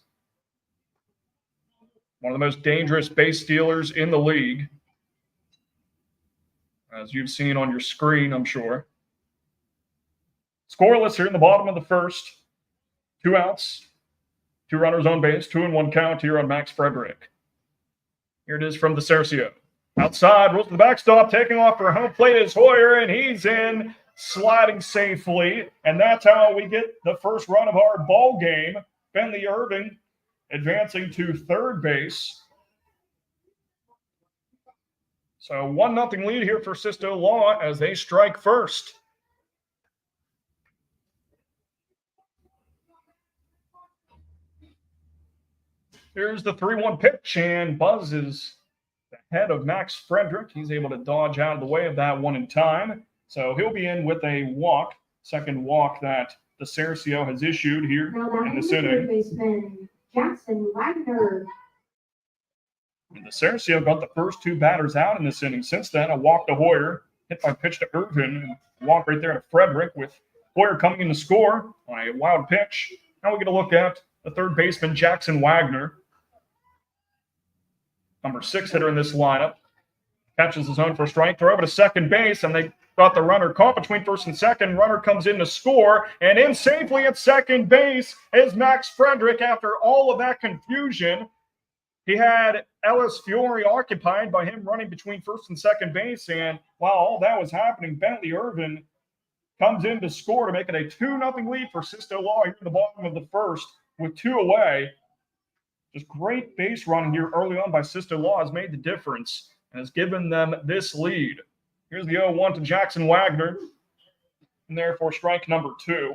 One of the most dangerous base stealers in the league, as you've seen on your screen, I'm sure. Scoreless here in the bottom of the first. 2 outs. Two runners on base, 2-1 count here on Max Frederick. Here it is from the Cercio. Outside, rolls to the backstop, taking off for home plate is Hoyer, and he's in, sliding safely. And that's how we get the first run of our ball game. Bentley Irvin advancing to third base. So 1-0 lead here for Sisto Law as they strike first. Here's the 3-1 pitch, and Buzz is ahead of Max Frederick. He's able to dodge out of the way of that one in time. So he'll be in with a walk, second walk that the Cercio has issued here in this inning. Baseman Jackson Wagner. And the Cercio got the first two batters out in this inning. Since then, a walk to Hoyer, hit by pitch to Irvin, and walk right there to Frederick with Hoyer coming in to score on a wild pitch. Now we get a look at the third baseman, Jackson Wagner. Number 6 hitter in this lineup. Catches his own for a strike. Throw over to second base, and they got the runner caught between first and second. Runner comes in to score, and in safely at second base is Max Frederick. After all of that confusion, he had Ellis Fiore occupied by him running between first and second base, and while all that was happening, Bentley Irvin comes in to score to make it a 2-0 lead for Sisto Law here at the bottom of the first with 2 away. Just great base running here early on by Sisto Law has made the difference and has given them this lead. Here's the 0-1 to Jackson Wagner, and therefore strike number 2.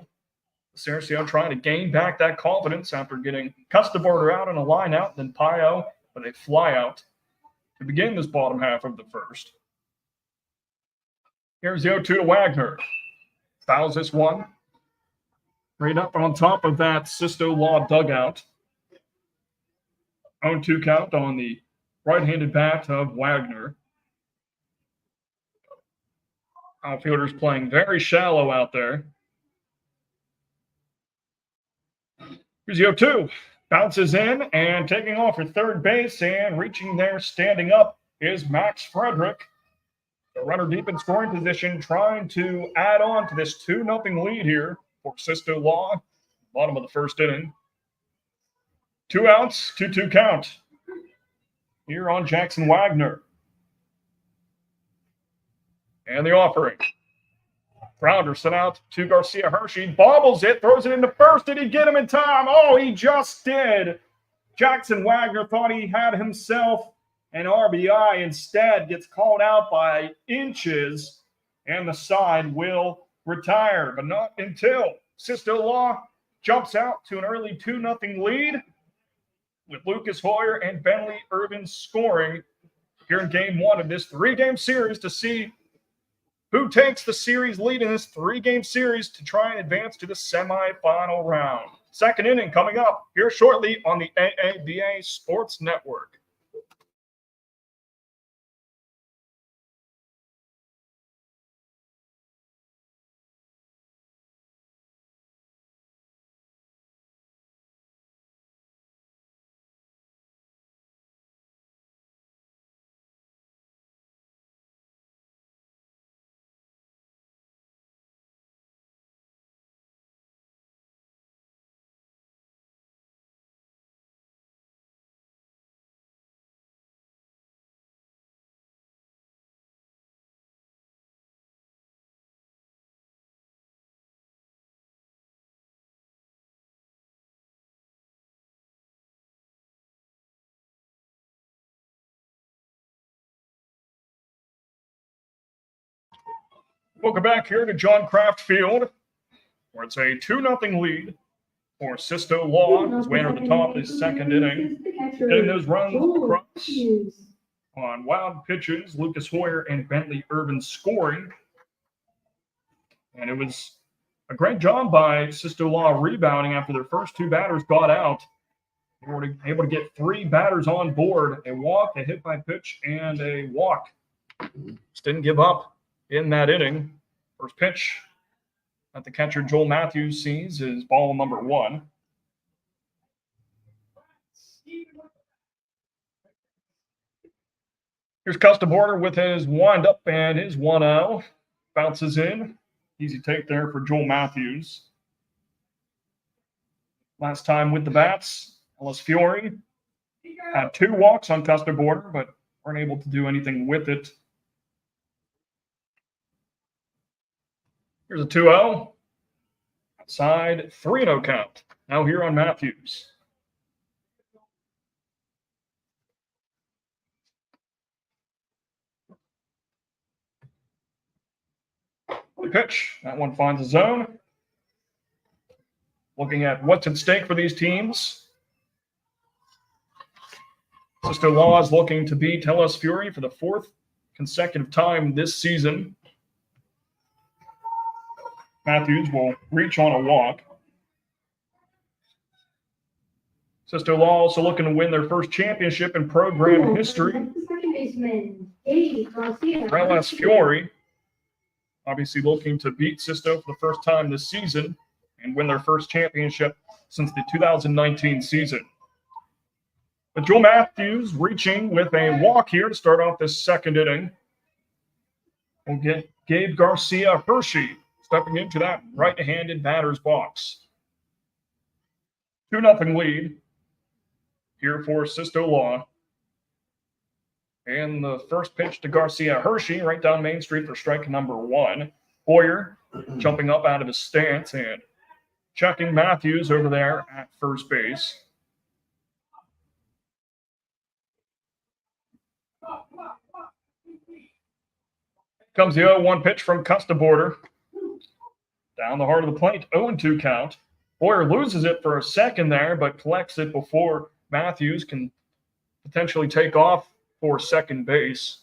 Cercio trying to gain back that confidence after getting Custaborder out on a line out, then Pio with a fly out to begin this bottom half of the first. Here's the 0-2 to Wagner. Fouls this one. Right up on top of that Sisto Law dugout. 0-2 count on the right-handed bat of Wagner. Outfielders playing very shallow out there. Here's the 0-2. Bounces in and taking off for third base and reaching there, standing up is Max Frederick. The runner deep in scoring position trying to add on to this 2-0 lead here for Sisto Law. Bottom of the first inning. 2 outs, 2-2 count here on Jackson Wagner. And the offering. Grounder sent out to Garcia Hershey. Bobbles it, throws it into first. Did he get him in time? Oh, he just did. Jackson Wagner thought he had himself an RBI. Instead, gets called out by inches, and the side will retire. But not until Sisto Law jumps out to an early 2-0 lead with Lucas Hoyer and Bentley Irvin scoring here in Game 1 of this 3-game series to see who takes the series lead in this 3-game series to try and advance to the semifinal round. Second inning coming up here shortly on the AABA Sports Network. Welcome back here to John Kraft Field, where it's a 2-0 lead for Sisto Law as we enter the top of the second inning. Getting those runs across on wild pitches, Lucas Hoyer and Bentley Irvin scoring. And it was a great job by Sisto Law rebounding after their first 2 batters got out. They were able to get 3 batters on board, a walk, a hit by pitch, and a walk. Just didn't give up in that inning. First pitch that the catcher Joel Matthews sees is ball number 1. Here's Custaborder with his windup and his 1-0. Bounces in. Easy take there for Joel Matthews. Last time with the bats, Ellis Fiore had 2 walks on custom border, but weren't able to do anything with it. Here's a 2-0. Outside, 3-0 count. Now here on Matthews. The pitch. That one finds a zone. Looking at what's at stake for these teams. Sister Law is looking to beat Ellis Fiore for the 4th consecutive time this season. Matthews will reach on a walk. Sister Law also looking to win their first championship in program history. Ellis Fiore obviously looking to beat Sisto for the first time this season and win their first championship since the 2019 season. But Joel Matthews reaching with a walk here to start off this 2nd inning. We'll get Gabe Garcia Hershey stepping into that right-handed batter's box. 2-0 lead here for Sisto Law. And the first pitch to Garcia Hershey right down Main Street for strike number 1. Boyer jumping up out of his stance and checking Matthews over there at first base. Comes the 0-1 pitch from Custa Border. Down the heart of the plate, 0-2 count. Boyer loses it for a second there, but collects it before Matthews can potentially take off for second base.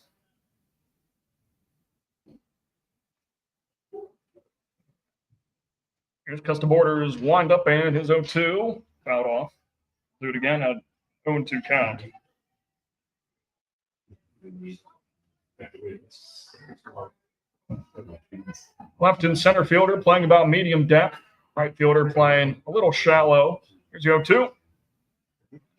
Here's Custa Border's wind up and his 0-2. Fouled off. Do it again at 0-2 count. Left and center fielder playing about medium depth. Right fielder playing a little shallow. Here's the 0-2.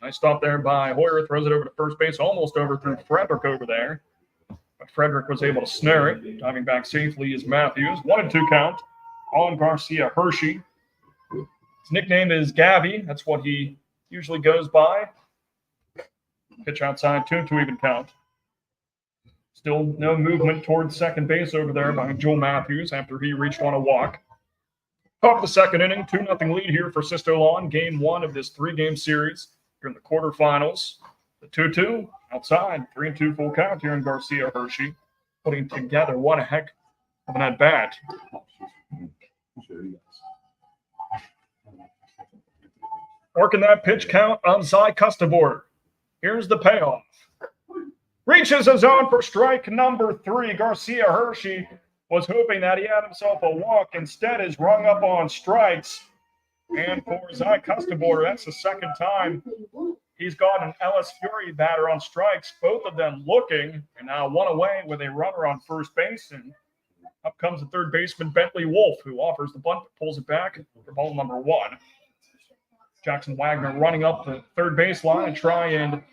Nice stop there by Hoyer. Throws it over to first base, almost overthrew Frederick over there. But Frederick was able to snare it. Diving back safely is Matthews. 1-2 count on Garcia Hershey. His nickname is Gabby. That's what he usually goes by. Pitch outside, 2-2 even count. Still no movement towards second base over there by Joel Matthews after he reached on a walk. Top of the 2nd inning, 2-0 lead here for Sisto Law in game 1 of this 3-game series here in the quarterfinals. The 2-2 outside, 3-2 full count here in Garcia Hershey, putting together one heck of an at-bat. Working that pitch count on Zy Custa Border. Here's the payoff. Reaches the zone for strike number 3. Garcia Hershey was hoping that he had himself a walk. Instead, is rung up on strikes. And for Zy Custa Border, that's the 2nd time he's got an Ellis Fiore batter on strikes. Both of them looking, and now one away with a runner on first base. And up comes the 3rd baseman, Bentley Wolf, who offers the bunt, pulls it back for ball number 1. Jackson Wagner running up the 3rd baseline and try and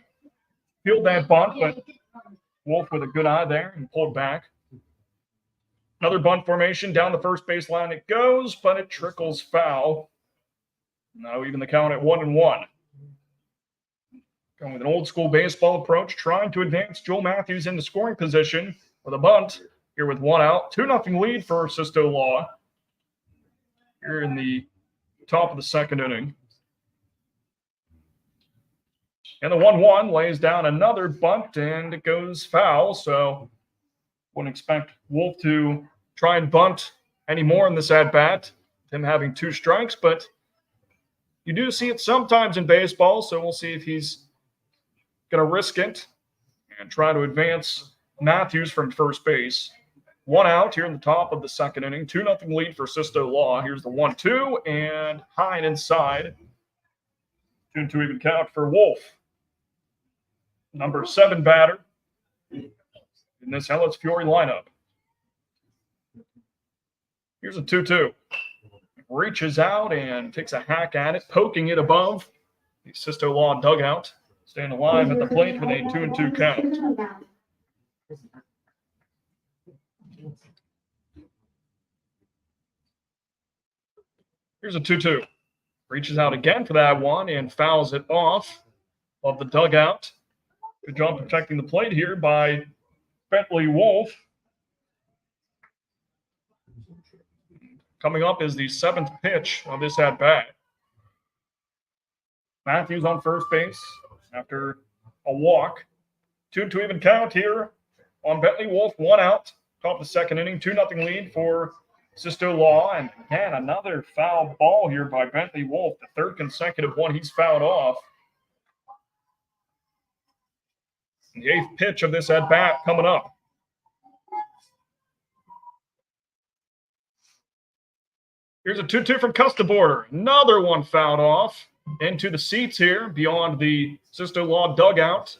field that bunt, but Wolf with a good eye there and pulled back. Another bunt formation down the first baseline it goes, but it trickles foul. Now even the count at 1-1. Going with an old school baseball approach, trying to advance Joel Matthews into scoring position with a bunt here with 1 out. 2-0 lead for Sisto Law here in the top of the 2nd inning. And the 1-1 lays down another bunt, and it goes foul. So wouldn't expect Wolf to try and bunt anymore in this at-bat, him having 2 strikes. But you do see it sometimes in baseball, so we'll see if he's going to risk it and try to advance Matthews from first base. 1 out here in the top of the 2nd inning. 2-0 lead for Sisto Law. Here's the 1-2, and high and inside. 2-2 even count for Wolf. Number 7 batter in this Ellis Fiore lineup. Here's a 2-2. Reaches out and takes a hack at it, poking it above the Sisto Law dugout. Staying alive at the plate with a 2-2 count. Here's a 2-2. Reaches out again for that one and fouls it off of the dugout. Good job protecting the plate here by Bentley Wolf. Coming up is the 7th pitch of this at-bat. Matthews on first base after a walk. 2-2 even count here on Bentley Wolf. 1 out. Top of the second inning. 2-0 lead for Sisto Law. And again, another foul ball here by Bentley Wolf. The 3rd consecutive one he's fouled off. And the 8th pitch of this at-bat coming up. Here's a 2-2 from Custaborder. Another one fouled off into the seats here beyond the Sisto Law dugout.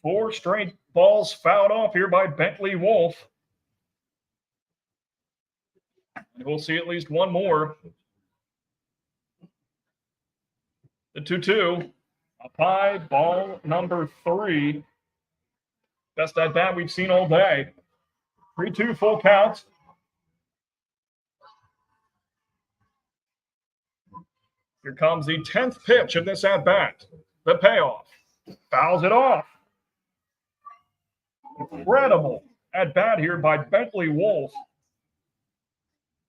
4 straight balls fouled off here by Bentley Wolf. And we'll see at least one more. The 2-2. Up high, ball number 3. Best at bat we've seen all day. 3-2 full count. Here comes the 10th pitch of this at-bat. The payoff. Fouls it off. Incredible at-bat here by Bentley Wolf.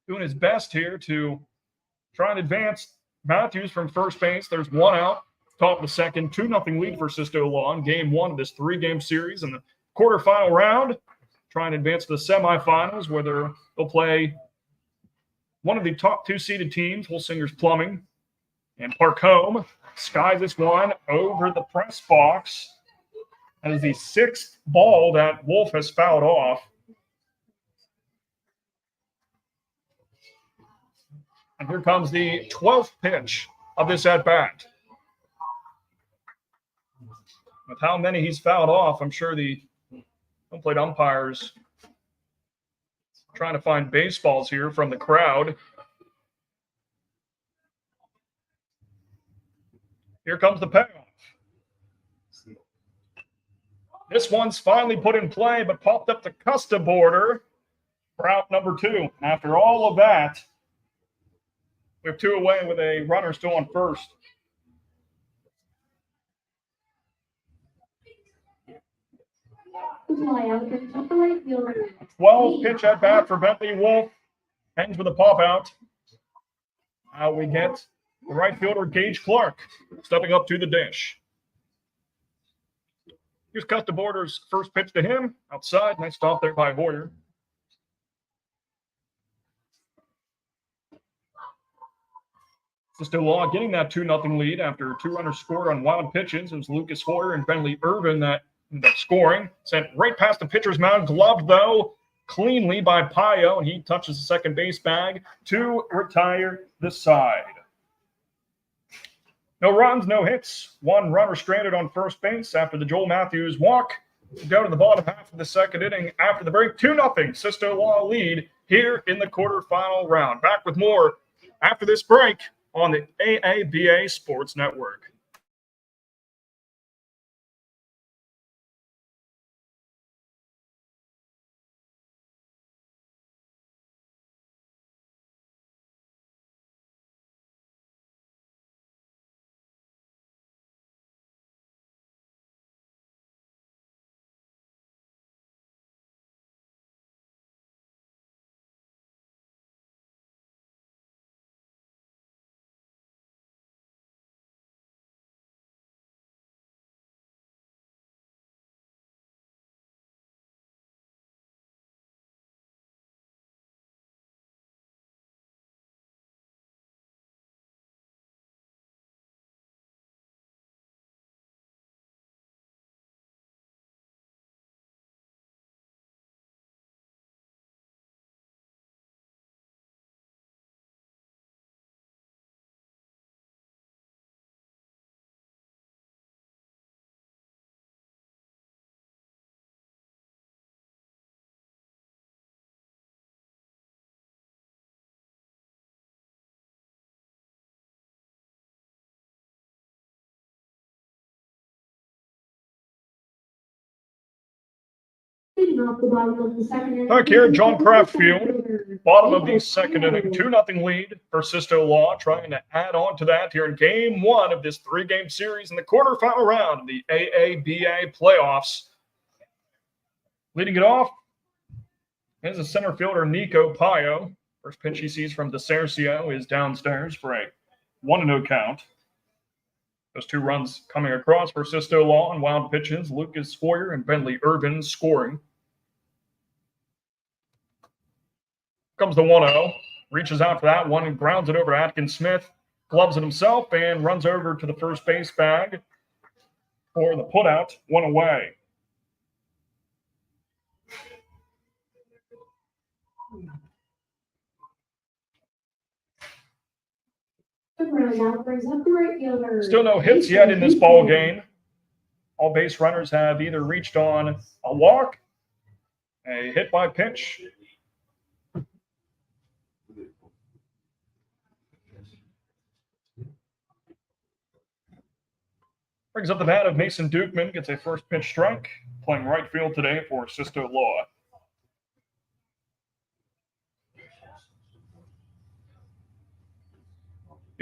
Doing his best here to try and advance Matthews from first base. There's 1 out. Top of the second. 2-0 lead for Sisto Law in game 1 of this 3-game series in the quarterfinal round. Trying to advance to the semifinals where they'll play one of the top 2 seeded teams, Holsinger's Plumbing. And Park Home skies this one over the press box. That is the 6th ball that Wolf has fouled off. And here comes the 12th pitch of this at-bat. With how many he's fouled off, I'm sure the home plate umpires trying to find baseballs here from the crowd. Here comes the payoff. This one's finally put in play, but popped up the Custaborder for out number 2. After all of that, we have 2 away with a runner still on first. 12 pitch at bat for Bentley Wolf. Ends with a pop out. Now we get the right fielder, Gage Clark, stepping up to the dish. Here's Custaborder's first pitch to him. Outside. Nice stop there by Hoyer. Sisto Law getting that 2-0 lead after 2 runners scored on wild pitches. It was Lucas Hoyer and Bentley Irvin that ended up scoring. Sent right past the pitcher's mound. Gloved, though, cleanly by Payo, and he touches the second base bag to retire the side. No runs, no hits. 1 runner stranded on first base after the Joel Matthews walk. We'll go to the bottom half of the second inning after the break. 2-0 Sisto Law lead here in the quarterfinal round. Back with more after this break on the AABA Sports Network. Leading off the bottom of the second inning. Back here, John Craftfield, bottom of the second inning, 2-0 lead for Sisto Law, trying to add on to that here in game one of this three-game series in the quarterfinal round of the AABA playoffs. Leading it off is the center fielder, Nico Payo. First pitch he sees from DeSercio is downstairs for a 1-0 count. Those two runs coming across for Sisto Law on wild pitches. Lucas Foyer and Bentley Irvin scoring. Comes the 1-0. Reaches out for that one and grounds it over to Atkins Smith. Gloves it himself and runs over to the first base bag for the putout. One away. Still no hits yet in this ball game. All base runners have either reached on a walk, a hit by pitch, brings up the bat of Mason Dukeman, gets a first pitch strike, playing right field today for Sisto Law.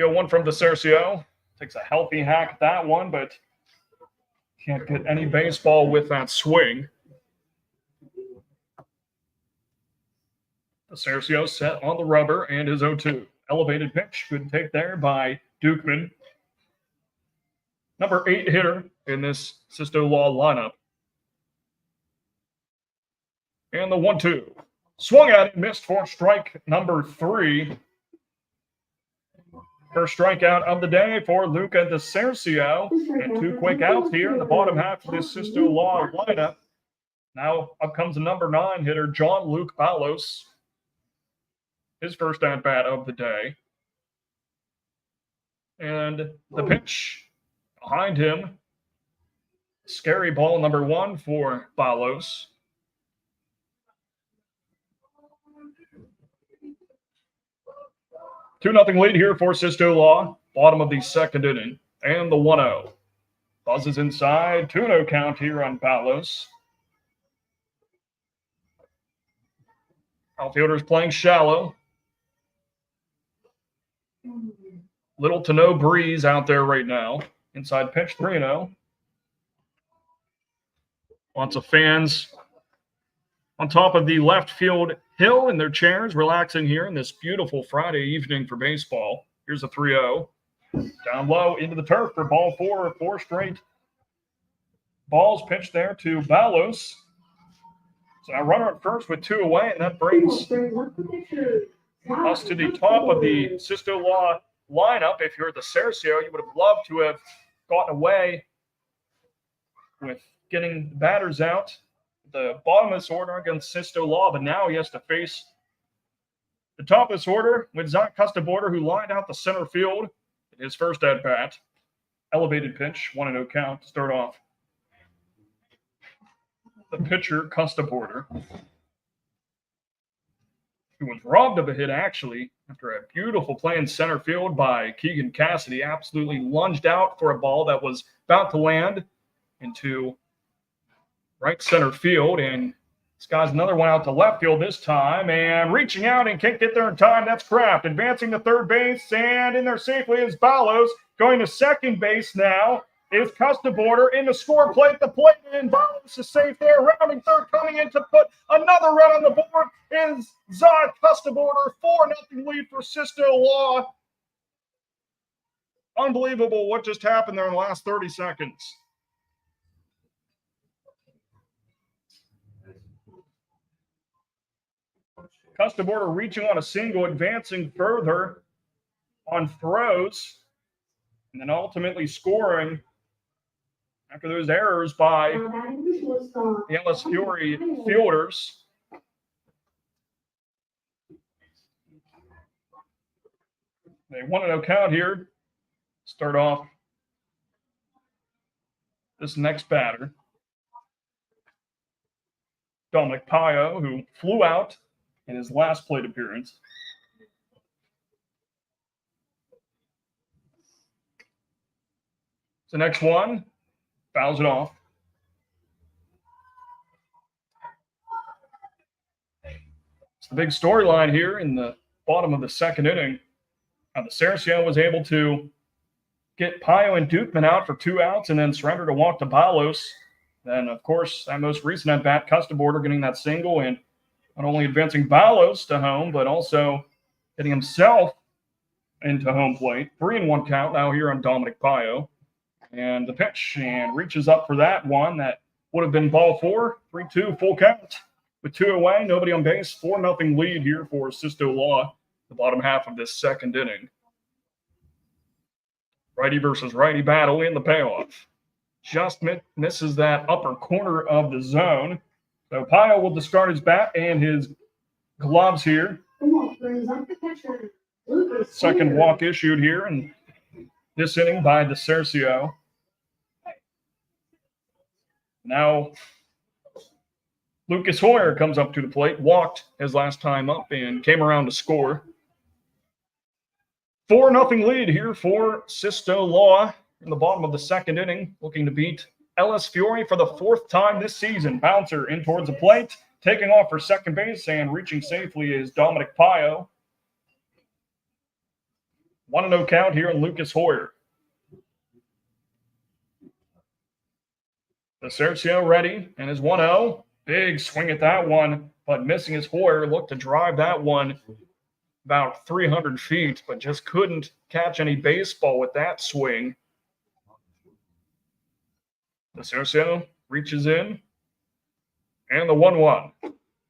One from DeSercio. Takes a healthy hack at that one, but can't get any baseball with that swing. DeSercio set on the rubber and his 0-2. Elevated pitch. Good take there by Dukeman. Number 8 hitter in this Sisto Law lineup. And the 1-2. Swung at it, missed for strike number 3. First strikeout of the day for Luca DeSercio. And 2 quick outs here in the bottom half of this Sisto Law lineup. Now up comes the number 9 hitter, John Luke Balos. His first at-bat of the day. And the pitch behind him. Scary ball number 1 for Balos. Two nothing lead here for Sisto Law. Bottom of the second inning. And the 1-0. Buzzes inside. 2-0 count here on Balos. Outfielders playing shallow. Little to no breeze out there right now. Inside pitch, 3-0. Lots of fans on top of the left field hill in their chairs, relaxing here in this beautiful Friday evening for baseball. Here's a 3-0. Down low into the turf for ball 4. 4 straight balls pitched there to Balos. So now runner at first with 2 away, and that brings us to the top of the Sisto Law lineup. If you're at the DeSercio, you would have loved to have gotten away with getting the batters out. The bottom of this order against Sisto Law, but now he has to face the top of this order with Zach Custaborder, who lined out the center field in his first at-bat. Elevated pitch, 1-0 count to start off. The pitcher, Custaborder, who was robbed of a hit, actually, after a beautiful play in center field by Keegan Cassidy. Absolutely lunged out for a ball that was about to land into right center field, and this guy's another one out to left field this time, and reaching out and can't get there in time. That's Kraft. Advancing to third base, and in there safely is Balos. Going to second base now is Custaborder in the score plate. The plate, and Balos is safe there. Rounding third, coming in to put another run on the board is Zach Custaborder. 4-0 lead for Sisto Law. Unbelievable what just happened there in the last 30 seconds. Custaborder reaching on a single, advancing further on throws, and then ultimately scoring after those errors by the LS Fury fielders. They 1-0 count here. Start off this next batter. Dominic Payo, who flew out in his last plate appearance. The next one fouls it off. It's a big storyline here in the bottom of the second inning. The Cercio was able to get Pio and Dukeman out for 2 outs and then surrendered a walk to Balos. Then, of course, that most recent at-bat, Custaborder getting that single and not only advancing Balos to home, but also getting himself into home plate. 3-1 count now here on Dominic Pio. And the pitch, and reaches up for that one. That would have been ball 4, 3-2, full count. With 2 away, nobody on base, 4-0 lead here for Sisto Law, the bottom half of this second inning. Righty versus righty battle in the payoff. Just misses that upper corner of the zone. So Pio will discard his bat and his gloves here. Second walk issued here in this inning by the Cercio. Now Lucas Hoyer comes up to the plate, walked his last time up and came around to score. 4-0 lead here for Sisto Law in the bottom of the second inning, looking to beat Ellis Fiore for the 4th time this season. Bouncer in towards the plate, taking off for second base and reaching safely is Dominic Pio. 1-0 count here on Lucas Hoyer. The Cercio ready and is 1-0. Big swing at that one, but missing his Hoyer. Looked to drive that one about 300 feet, but just couldn't catch any baseball with that swing. The Cercio reaches in, and the 1-1.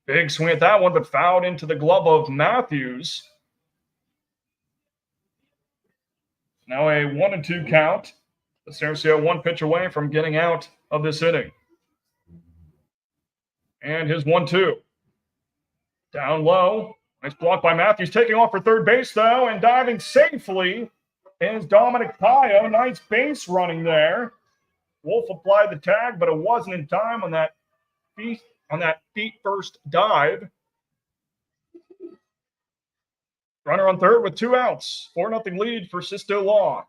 Big swing at that one, but fouled into the glove of Matthews. Now a 1-2 count. The Cercio 1 pitch away from getting out of this inning. And his 1-2. Down low. Nice block by Matthews. Taking off for third base, though, and diving safely is Dominic Pio. Nice base running there. Wolf applied the tag, but it wasn't in time on that feet first dive. Runner on third with 2 outs. 4-0 lead for Sisto Law.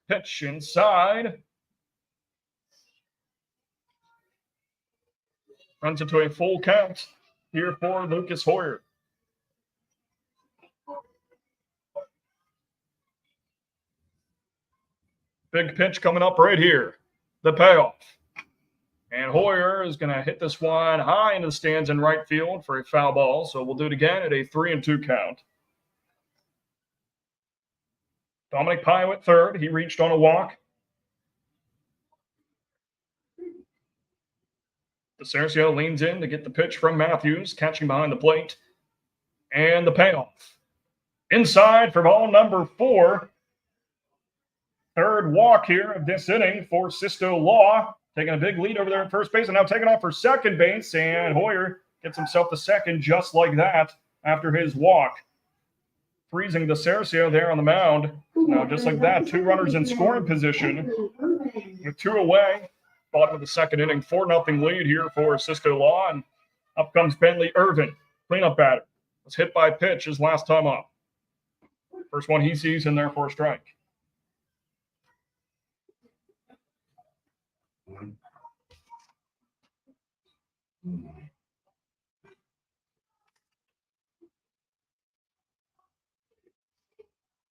Pitch inside. Runs into a full count here for Lucas Hoyer. Big pitch coming up right here. The payoff. And Hoyer is going to hit this one high into the stands in right field for a foul ball. So we'll do it again at a 3-2 count. Dominic Pio at third. He reached on a walk. The Cercio leans in to get the pitch from Matthews, catching behind the plate. And the payoff. Inside for ball number 4. Third walk here of this inning for Sisto Law. Taking a big lead over there at first base and now taking off for second base. And Hoyer gets himself the second just like that after his walk. Freezing the Cercio there on the mound. Now just like that, 2 runners in scoring position with 2 away. Bottom of the second inning, 4-0 lead here for Sisto Law. And up comes Bentley Irvin, cleanup batter. Was hit by pitch his last time up. First one he sees in there for a strike.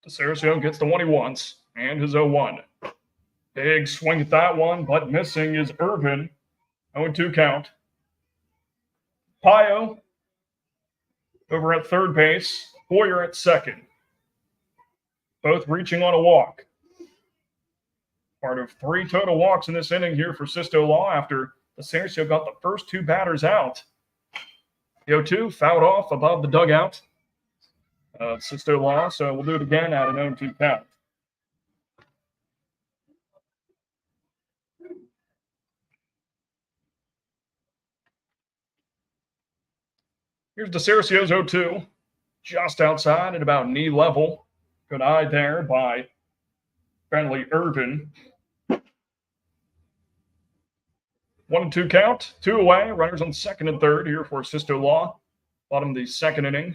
Cercio gets the one he wants and his 0-1. Big swing at that one, but missing is Irvin. 0-2 count. Pio over at third base. Hoyer at second. Both reaching on a walk. Part of 3 total walks in this inning here for Sisto Law after the Cercio got the first 2 batters out. The 0-2 fouled off above the dugout of Sisto Law, so we'll do it again at an 0-2 count. Here's the Cercio's 0-2, just outside at about knee level. Good eye there by Bentley Irvin. 1-2 count, 2 away. Runners on second and third here for Sisto Law. Bottom of the second inning.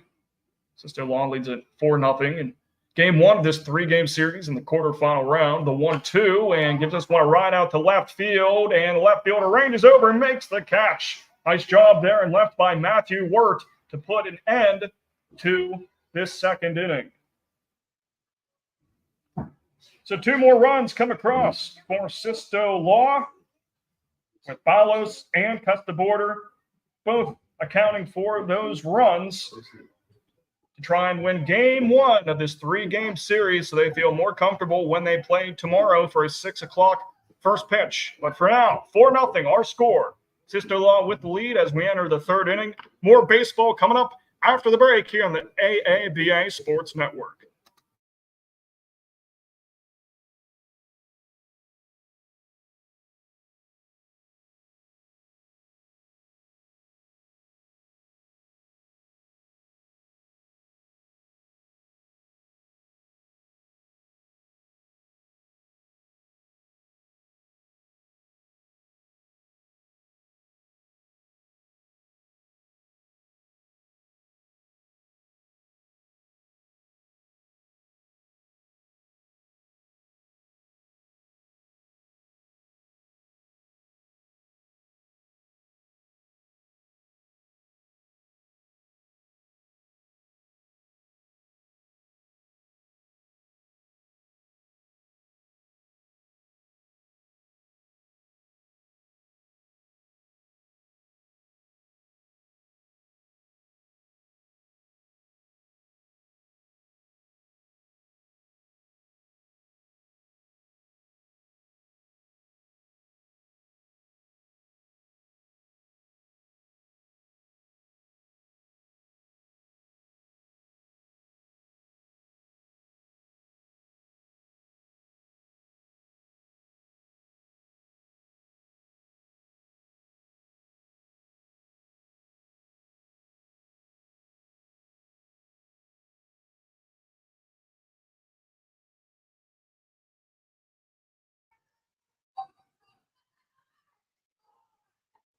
Sisto Law leads at 4-0 in game 1 of this 3-game series in the quarterfinal round. The 1-2 and gives us one right out to left field. And the left fielder ranges over and makes the catch. Nice job there and left by Matthew Wirt to put an end to this second inning. So 2 more runs come across for Sisto Law, with Balos and Custaborder both accounting for those runs to try and win game 1 of this 3-game series, so they feel more comfortable when they play tomorrow for a 6 o'clock first pitch. But for now, 4-0 our score. Sisto Law with the lead as we enter the 3rd inning. More baseball coming up after the break here on the AABA Sports Network.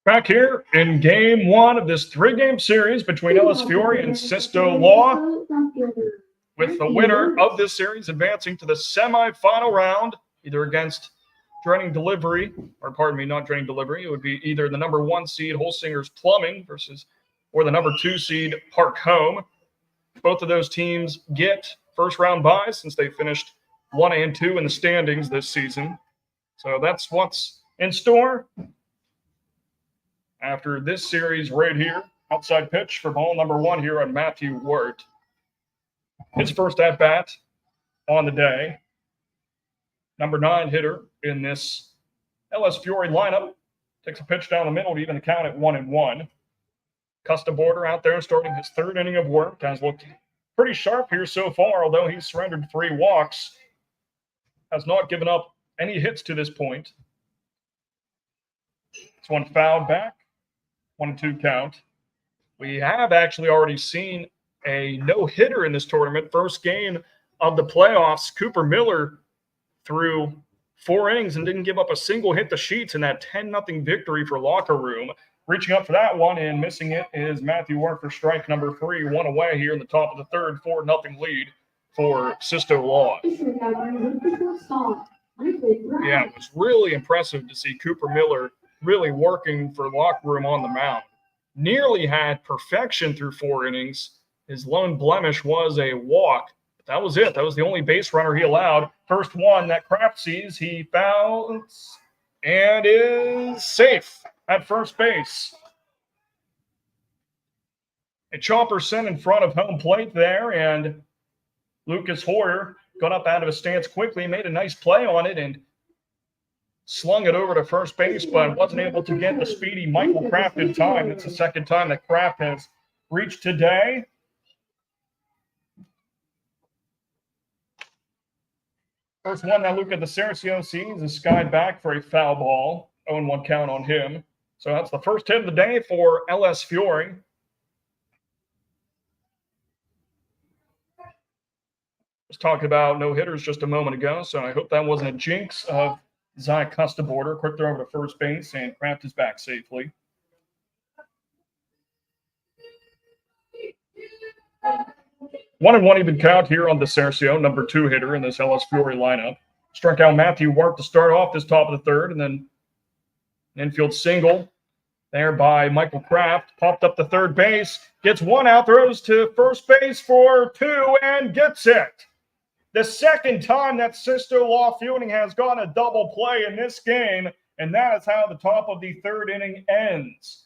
Back here in game 1 of this 3-game series between LS Fury and Sisto Law, with the winner of this series advancing to the semifinal round, either against not Draining Delivery. It would be either the number 1 seed Holsinger's Plumbing or the number 2 seed Park Home. Both of those teams get first-round byes since they finished 1 and 2 in the standings this season. So that's what's in store after this series right here. Outside pitch for ball number 1 here on Matthew Wirt. His first at-bat on the day. Number 9 hitter in this LS Fury lineup. Takes a pitch down the middle to even the count at 1-1. Custaborder out there starting his 3rd inning of work. Has looked pretty sharp here so far, although he's surrendered 3 walks. Has not given up any hits to this point. This one fouled back. 1-2 count. We have actually already seen a no-hitter in this tournament. First game of the playoffs. Cooper Miller threw 4 innings and didn't give up a single hit to Sheets in that 10-0 victory for Locker Room. Reaching up for that one and missing it is Matthew Wirt for strike number 3. 1 away here in the top of the 3rd. 4-0 lead for Sisto Law. Yeah, it was really impressive to see Cooper Miller really working for Locker Room on the mound. Nearly had perfection through 4 innings. His lone blemish was a walk. But that was it. That was the only base runner he allowed. First one that Kraft sees, he fouls and is safe at first base. A chopper sent in front of home plate there, and Lucas Hoyer got up out of his stance quickly, made a nice play on it, and slung it over to first base, but wasn't able to get the speedy Michael Kraft in time. It's the 2nd time that Kraft has reached today. First one that Luca DeCercio sees is skied back for a foul ball. 0-1 count on him. So that's the first hit of the day for LS Fury. Was talking about no hitters just a moment ago, so I hope that wasn't a jinx of Zach Custaborder. Quick throw over to first base, and Kraft is back safely. One and one even count here on DeCercio, number 2 hitter in this LS Fury lineup. Struck out Matthew Wirt to start off this top of the 3rd, and then an infield single there by Michael Kraft. Popped up to third base. Gets one out, throws to first base for two, and gets it. The second time that Sister Law Fielding has gone a double play in this game, and that is how the top of the third inning ends.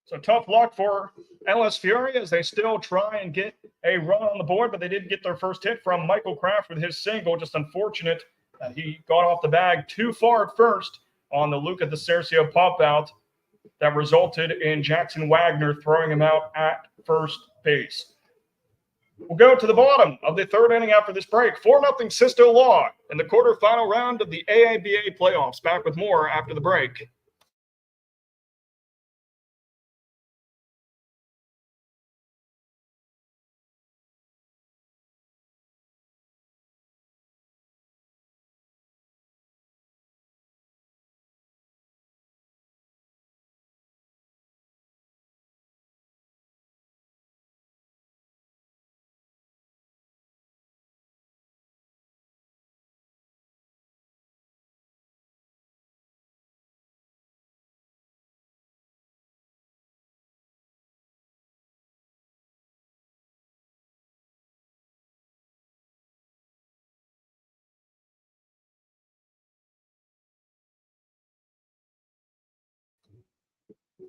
So tough luck for LS Fury as they still try and get a run on the board, but they did get their first hit from Michael Kraft with his single. Just unfortunate that he got off the bag too far at first on the Luca DeCercio pop-out that resulted in Jackson Wagner throwing him out at first base. We'll go to the bottom of the third inning after this break. 4-0 Sisto Law in the quarterfinal round of the AABA playoffs. Back with more after the break.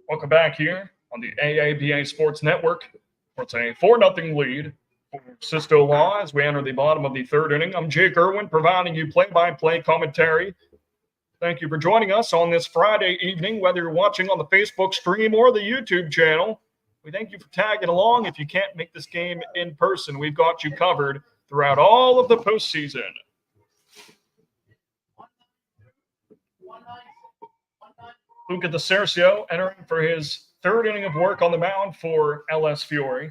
Welcome back here on the AABA Sports Network. It's a 4-0 lead for Sisto Law as we enter the bottom of the third inning. I'm Jake Irwin providing you play-by-play commentary. Thank you for joining us on this Friday evening, whether you're watching on the Facebook stream or the YouTube channel. We thank you for tagging along. If you can't make this game in person, we've got you covered throughout all of the postseason. Luca DeCercio entering for his third inning of work on the mound for LS Fury.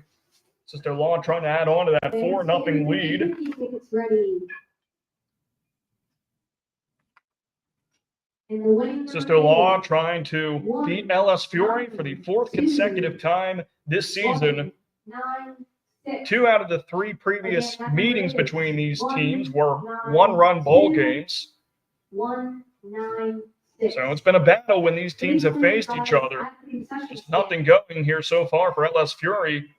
Sister Law trying to add on to that 4-0 lead. Sister Law trying to beat LS Fury for the fourth consecutive time this season. 2 out of the 3 previous meetings between these teams were one-run ball games. So it's been a battle when these teams have faced each other. Just nothing going here so far for LS Fury.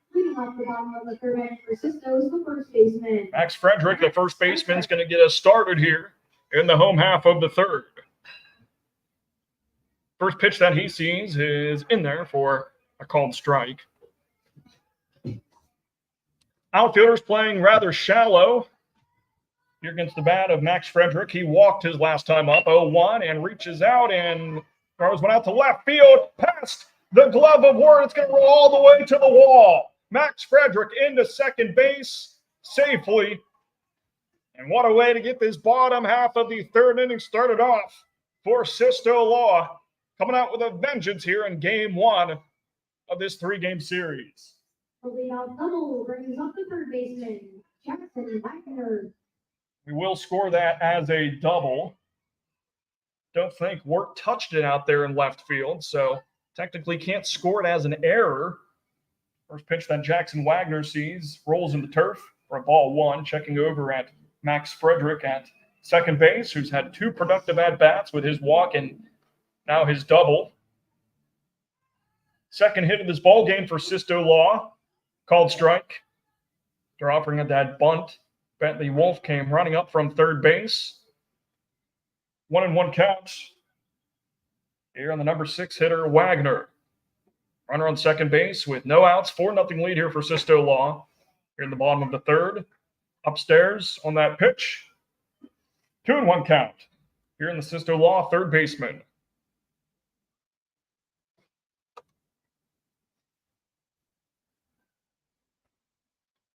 Max Frederick, the first baseman, is going to get us started here in the home half of the third. First pitch that he sees is in there for a called strike. Outfielders playing rather shallow. Here against the bat of Max Frederick. He walked his last time up, 0-1, and reaches out and throws one out to left field, past the glove of Ward. It's going to roll all the way to the wall. Max Frederick into second base safely. And what a way to get this bottom half of the third inning started off for Sisto Law, coming out with a vengeance here in game 1 of this 3-game series. The leadoff double brings up the third baseman, Jackson Wagner. We will score that as a double. Don't think Wirt touched it out there in left field, so technically can't score it as an error. First pitch that Jackson Wagner sees rolls in the turf for a ball 1, checking over at Max Frederick at second base, who's had 2 productive at-bats with his walk and now his double. Second hit of this ball game for Sisto Law, called strike. They're offering at that bunt. Bentley Wolf came running up from third base. 1-1 count. Here on the number 6 hitter, Wagner. Runner on second base with no outs. 4-0 lead here for Sisto Law. Here in the bottom of the third. Upstairs on that pitch. 2-1 count. Here in the Sisto Law third baseman.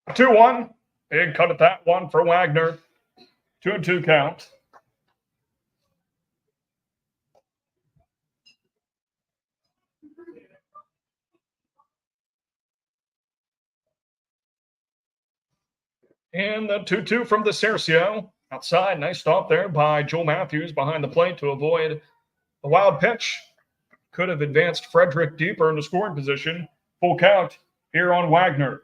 A 2-1. Big cut at that one for Wagner. 2-2 count. And the 2-2 from DeCercio. Outside, nice stop there by Joel Matthews behind the plate to avoid the wild pitch. Could have advanced Frederick deeper into scoring position. Full count here on Wagner.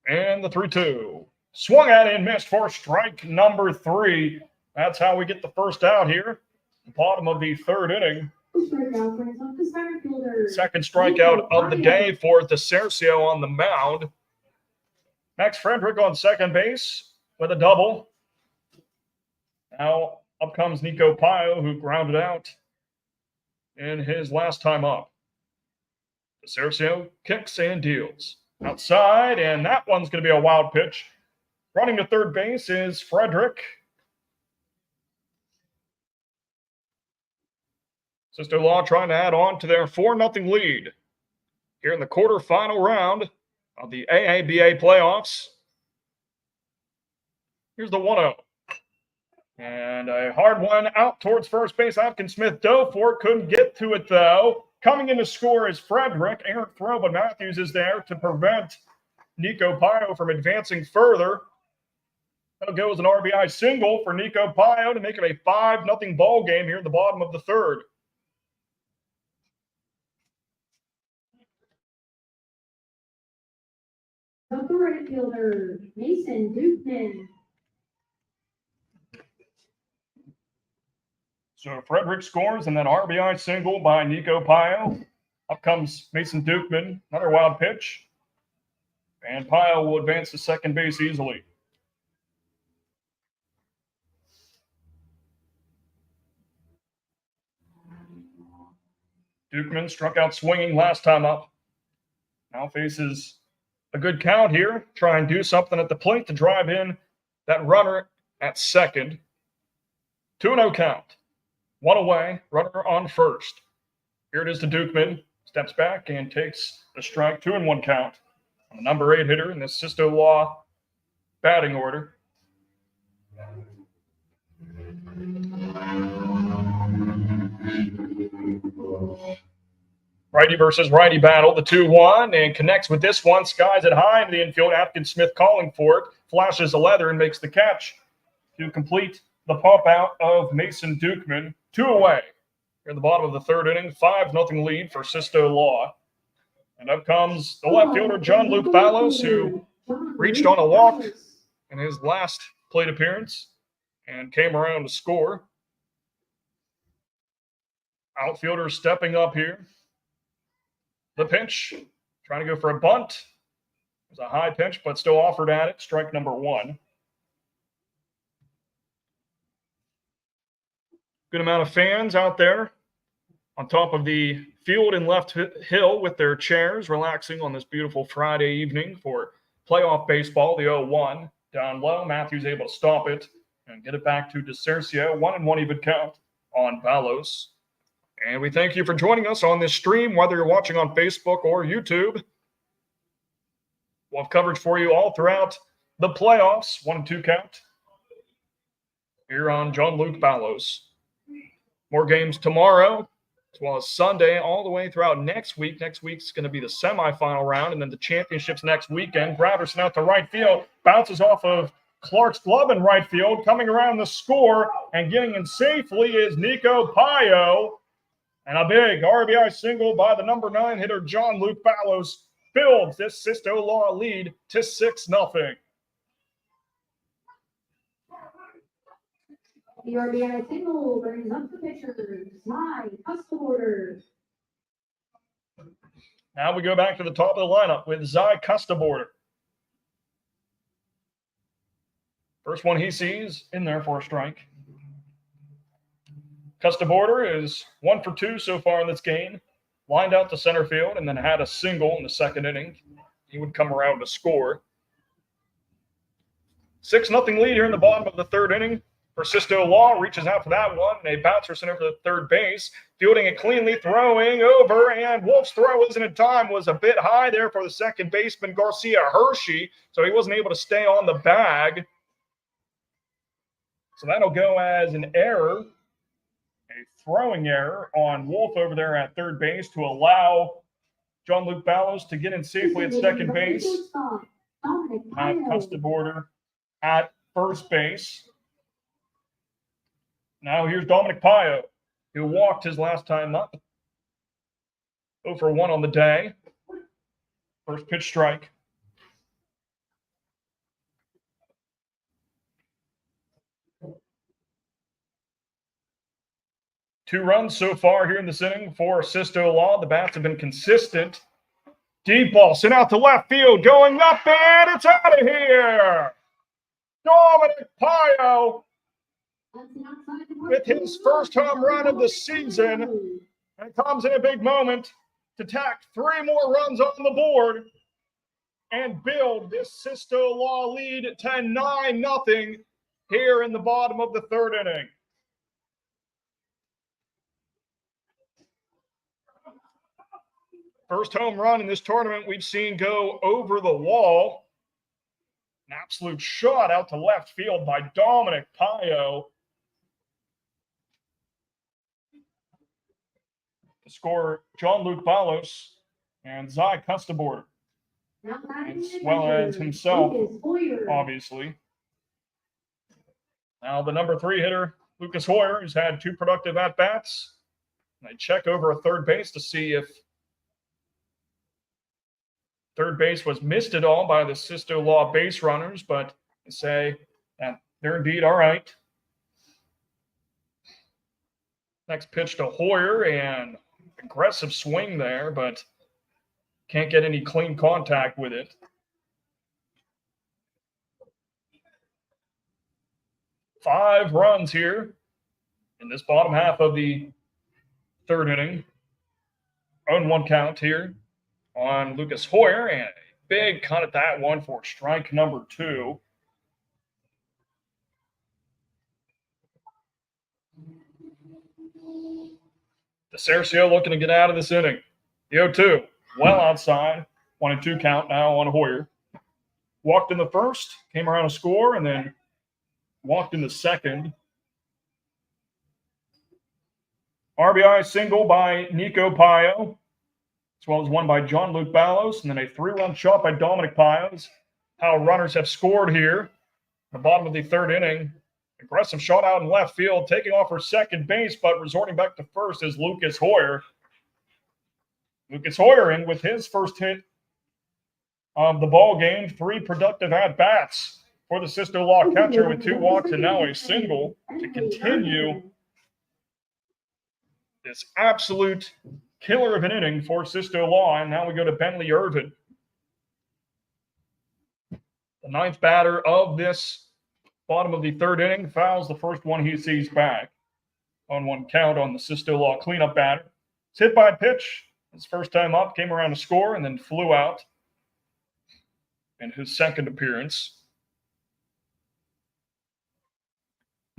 And the 3-2. Swung at and missed for strike number 3. That's how we get the first out here. Bottom of the third inning. Second strikeout of the day for DeCercio on the mound. Max Frederick on second base with a double. Now up comes Nico Pio, who grounded out in his last time up. DeCercio kicks and deals. Outside, and that one's going to be a wild pitch. Running to third base is Frederick. Sister Law trying to add on to their 4-0 lead here in the quarterfinal round of the AABA playoffs. Here's the 1-0. And a hard one out towards first base. Atkins Smith dove for it, couldn't get to it though. Coming in to score is Frederick. Errant throw, but Matthews is there to prevent Nico Pio from advancing further. That'll go as an RBI single for Nico Pio to make it a 5-0 ball game here at the bottom of the third. Upper right fielder, Mason Dukeman. So Frederick scores and then RBI single by Nico Pio. Up comes Mason Dukeman, another wild pitch. And Pio will advance to second base easily. Dukeman struck out swinging last time up. Now faces a good count here. Try and do something at the plate to drive in that runner at second. 2-0 count. One away, runner on first. Here it is to Dukeman. Steps back and takes a strike. 2-1 count on the number 8 hitter in the Sisto Law batting order. Righty versus righty battle, the 2-1, and connects with this one. Skies it high into the infield. Atkins Smith calling for it. Flashes a leather and makes the catch to complete the pump out of Mason Dukeman. 2 away. Here at the bottom of the third inning, 5-0 lead for Sisto Law. And up comes the left fielder, John Luke Ballos, who reached on a walk in his last plate appearance and came around to score. Outfielder stepping up here. The pitch, trying to go for a bunt. It was a high pitch, but still offered at it. Strike number 1. Good amount of fans out there on top of the field and left hill with their chairs, relaxing on this beautiful Friday evening for playoff baseball. The 0-1 down low. Matthews able to stop it and get it back to DeCercio. 1-1 even count on Ballos. And we thank you for joining us on this stream, whether you're watching on Facebook or YouTube. We'll have coverage for you all throughout the playoffs. 1-2 count here on John Luke Ballos. More games tomorrow, as well as Sunday, all the way throughout next week. Next week's going to be the semifinal round, and then the championships next weekend. Gravderson out to right field, bounces off of Clark's glove in right field. Coming around the score and getting in safely is Nico Pio. And a big RBI single by the number 9 hitter, John Luke Ballos, builds this Sisto Law lead to 6-0. The RBI single brings up the pitcher, Sly Custaborder. Now we go back to the top of the lineup with Zy Custaborder. First one he sees in there for a strike. Custaborder is 1 for 2 so far in this game. Lined out to center field and then had a single in the second inning. He would come around to score. 6-0 lead here in the bottom of the third inning. For Sisto Law, reaches out for that one. And a bouncer center for the third base. Fielding it cleanly, throwing over. And Wolf's throw wasn't in time. Was a bit high there for the second baseman, Garcia Hershey. So he wasn't able to stay on the bag. So that'll go as an error. A throwing error on Wolf over there at third base to allow John Luke Ballos to get in safely at second base. Have Custaborder at first base. Now here's Dominic Pio, who walked his last time up. 0 for 1 on the day. First pitch strike. 2 runs so far here in this inning for Sisto Law. The bats have been consistent. Deep ball sent out to left field, going up, and it's out of here. Dominic Pio with his first home run of the season. And comes in a big moment to tack 3 more runs on the board and build this Sisto Law lead to 9-0 here in the bottom of the 3rd inning. First home run in this tournament we've seen go over the wall. An absolute shot out to left field by Dominic Pio. To score Jean-Luc Balos and Zai Custabord, as well as himself, obviously. Now the number 3 hitter, Lucas Hoyer, has had 2 productive at-bats. I check over a third base to see if third base was missed at all by the Sisto Law base runners, but they say that they're indeed all right. Next pitch to Hoyer, and aggressive swing there, but can't get any clean contact with it. Five runs here in this bottom half of the 3rd inning. 0-1 count here on Lucas Hoyer, and a big cut at that one for strike number 2. DeCercio looking to get out of this inning. The 0-2, well outside. 1-2 count now on Hoyer. Walked in the first, came around a score, and then walked in the second. RBI single by Nico Pio, as well as one by Jean-Luc Balos, and then a 3-run shot by Dominic Pio. How runners have scored here. The bottom of the 3rd inning. Aggressive shot out in left field, taking off for second base, but resorting back to first is Lucas Hoyer. Lucas Hoyer in with his first hit of the ball game. 3 productive at-bats for the Sisto Law catcher with 2 walks and now a single to continue this absolute killer of an inning for Sisto Law. And now we go to Bentley Irvin, the 9th batter of this bottom of the 3rd inning. Fouls the first one he sees back. 0-1 count on the Sisto Law cleanup batter. It's hit by a pitch. His first time up, came around to score, and then flew out in his second appearance.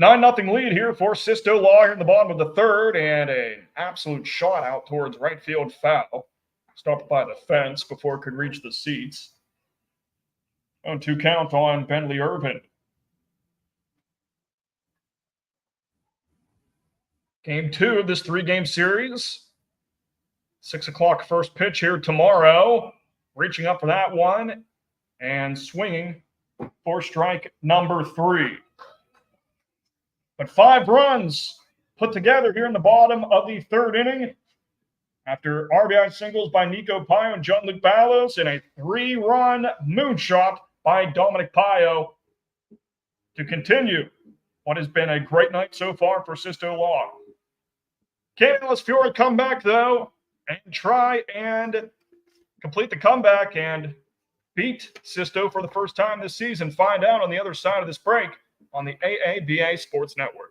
9-0 lead here for Sisto Law here in the bottom of the 3rd, and an absolute shot out towards right field foul. Stopped by the fence before it could reach the seats. 0-2 count on Bentley Irvin. Game 2 of this 3-game series. 6 o'clock first pitch here tomorrow. Reaching up for that one and swinging for strike number 3. But 5 runs put together here in the bottom of the 3rd inning after RBI singles by Nico Pio and Jean-Luc Balos and a 3-run moonshot by Dominic Pio to continue what has been a great night so far for Sisto Law. Can Alice Fiore come back, though, and try and complete the comeback and beat Sisto for the first time this season? Find out on the other side of this break on the AABA Sports Network.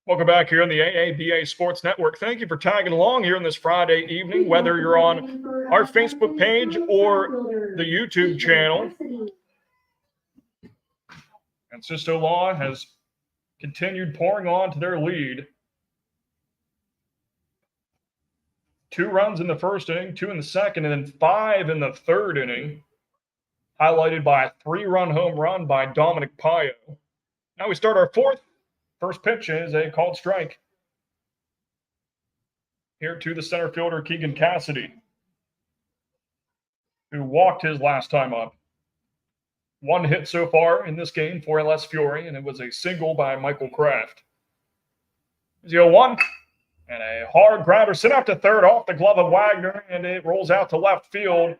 Welcome back here on the AABA Sports Network. Thank you for tagging along here on this Friday evening, whether you're on our Facebook page or the YouTube channel. And Sisto Law has continued pouring on to their lead. 2 runs in the first inning, 2 in the second, and then 5 in the third inning, highlighted by a 3-run home run by Dominic Payo. Now we start our fourth. First pitch is a called strike. Here to the center fielder, Keegan Cassidy, who walked his last time up. 1 hit so far in this game for LS Fury, and it was a single by Michael Kraft. 0-1, and a hard grounder sent out to third off the glove of Wagner, and it rolls out to left field.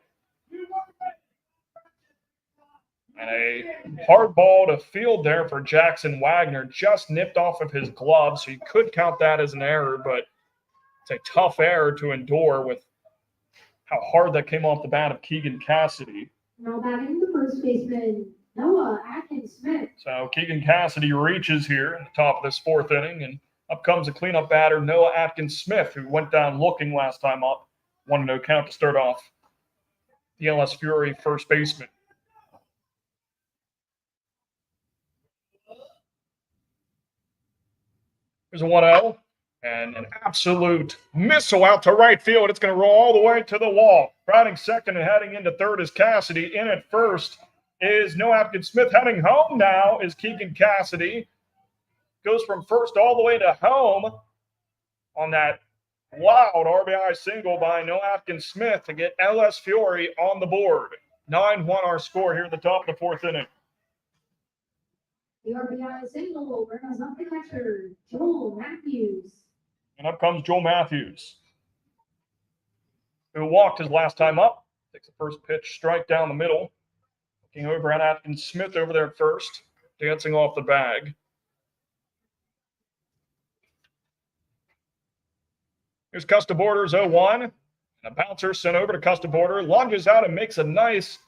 And a hard ball to field there for Jackson Wagner, just nipped off of his glove, so you could count that as an error, but it's a tough error to endure with how hard that came off the bat of Keegan Cassidy. Now batting the first baseman, Noah Atkins-Smith. So Keegan Cassidy reaches here in the top of this fourth inning, and up comes the cleanup batter, Noah Atkins-Smith, who went down looking last time up. 1-0 count to start off the LS Fury first baseman. Here's a 1-0. And an absolute missile out to right field. It's going to roll all the way to the wall. Crowding second and heading into third is Cassidy. In at first is Noah Atkins-Smith. Heading home now is Keegan Cassidy. Goes from first all the way to home on that loud RBI single by Noah Atkins-Smith to get LS Fury on the board. 9-1 our score here at the top of the fourth inning. The RBI single brings up the catcher, Joel Matthews. And up comes Joel Matthews, who walked his last time up. Takes the first pitch, strike down the middle. Looking over at Atkins-Smith over there at first, dancing off the bag. Here's Custa-Borders 0-1. And a bouncer sent over to Custa-Border, lunges out and makes a nice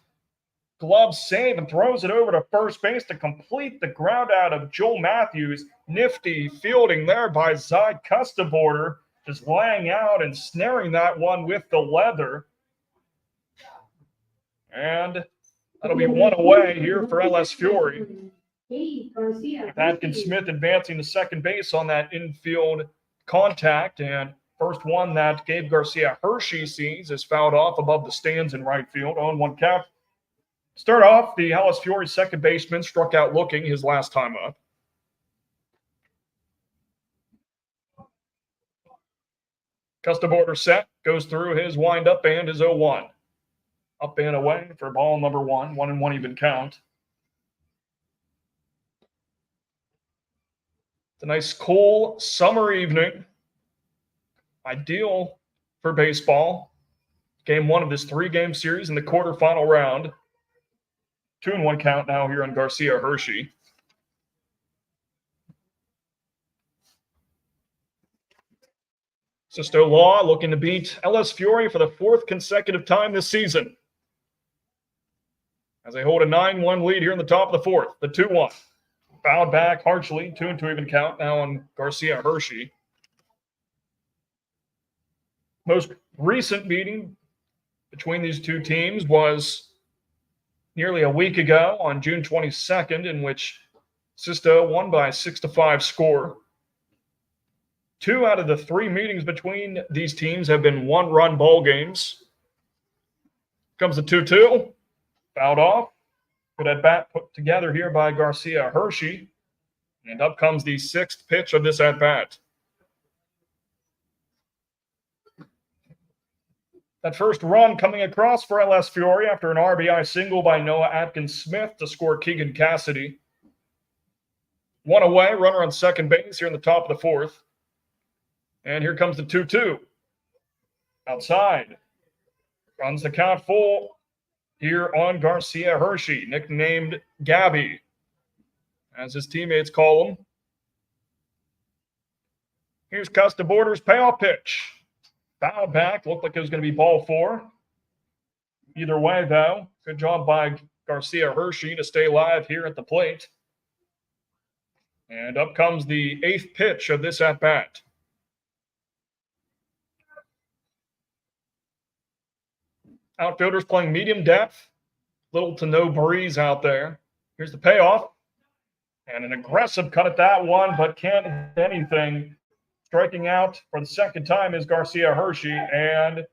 glove save and throws it over to first base to complete the ground out of Joel Matthews. Nifty fielding there by Zyd Custa-Border, just laying out and snaring that one with the leather. And that'll be 1 away here for LS Fury. With Atkins-Smith advancing to second base on that infield contact, and first one that Gabe Garcia Hershey sees is fouled off above the stands in right field. 0-1 count. Start off, the LS Fury second baseman struck out looking his last time up. Custa-Border set, goes through his windup and is 0-1. Up and away for ball number 1, 1-1 even count. It's a nice cool summer evening. Ideal for baseball. Game 1 of this 3-game series in the quarterfinal round. 2-1 count now here on Garcia Hershey. Sisto Law looking to beat LS Fury for the 4th consecutive time this season, as they hold a 9-1 lead here in the top of the 4th. The 2-1. Fouled back harshly. 2-2 even count now on Garcia Hershey. Most recent meeting between these two teams was nearly a week ago on June 22nd, in which Sisto won by a 6-5 score. 2 out of the 3 meetings between these teams have been 1-run ball games. Comes the 2-2, fouled off. Good at bat put together here by Garcia Hershey. And up comes the 6th pitch of this at bat. That first run coming across for LS Fury after an RBI single by Noah Atkins-Smith to score Keegan Cassidy. 1 away, runner on second base here in the top of the 4th. And here comes the 2-2. Outside. Runs the count full here on Garcia Hershey, nicknamed Gabby, as his teammates call him. Here's Custa-Border's payoff pitch. Fouled back, looked like it was going to be ball 4. Either way, though, good job by Garcia Hershey to stay live here at the plate. And up comes the 8th pitch of this at-bat. Outfielders playing medium depth. Little to no breeze out there. Here's the payoff. And an aggressive cut at that one, but can't hit anything. Striking out for the second time is Garcia Hershey, and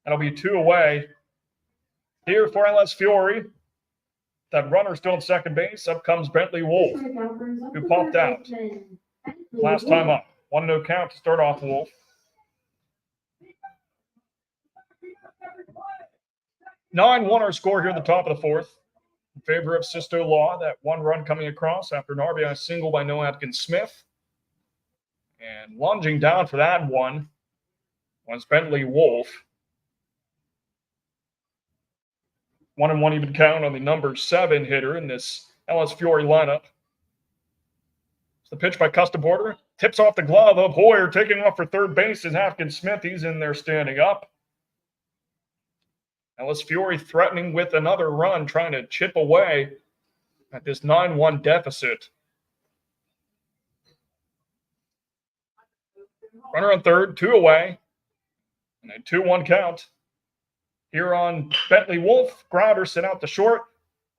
that'll be 2 away. Here for LS Fury. That runner still at second base. Up comes Bentley Wolf, who popped out last time up. 1-0 count to start off Wolf. 9-1 our score here in the top of the 4th. In favor of Sisto Law. That 1 run coming across after an RBI single by Noah Atkins-Smith. And lunging down for that one was Bentley Wolf. 1-1 even count on the number 7 hitter in this LS Fury lineup. It's the pitch by Custaborder. Tips off the glove of Hoyer. Taking off for third base is Atkins-Smith. He's in there standing up. LS Fury threatening with another run, trying to chip away at this 9-1 deficit. Runner on third, 2 away, and a 2-1 count. Here on Bentley Wolf, grounder sent out to short.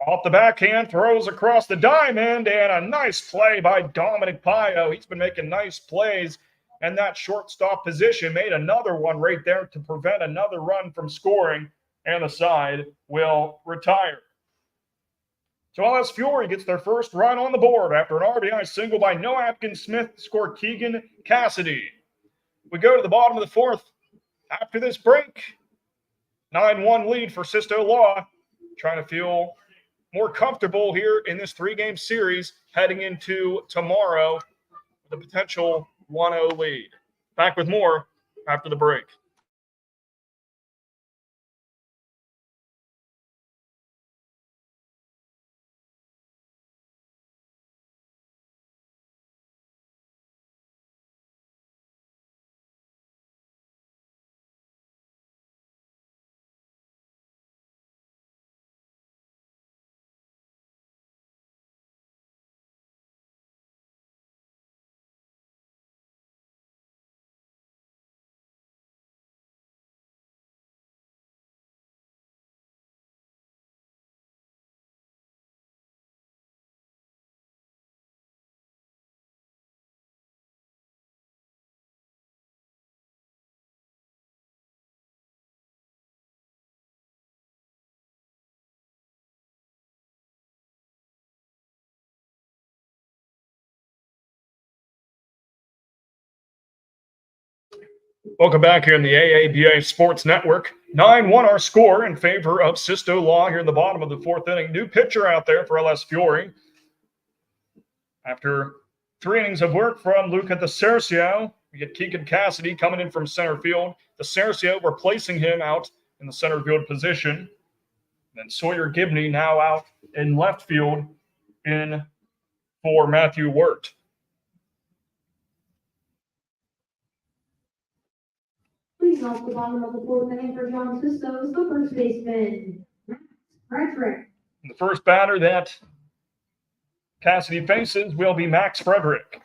Off the backhand, throws across the diamond, and a nice play by Dominic Pio. He's been making nice plays, and that shortstop position made another one right there to prevent another run from scoring, and the side will retire. So LS Fury gets their first run on the board after an RBI single by Noah Atkins-Smith to score Keegan Cassidy. We go to the bottom of the 4th. After this break, 9-1 lead for Sisto Law, trying to feel more comfortable here in this 3-game series heading into tomorrow with a potential 1-0 lead. Back with more after the break. Welcome back here in the AABA Sports Network. 9-1 our score in favor of Sisto Law here in the bottom of the 4th inning. New pitcher out there for LS Fury. After 3 innings of work from Luca DeSercio, we get Keegan Cassidy coming in from center field. DeSercio replacing him out in the center field position. Then Sawyer Gibney now out in left field in for Matthew Wirt. Please off the bottom of the 4th inning for John Sistos, the first baseman, Frederick. The first batter that Cassidy faces will be Max Frederick.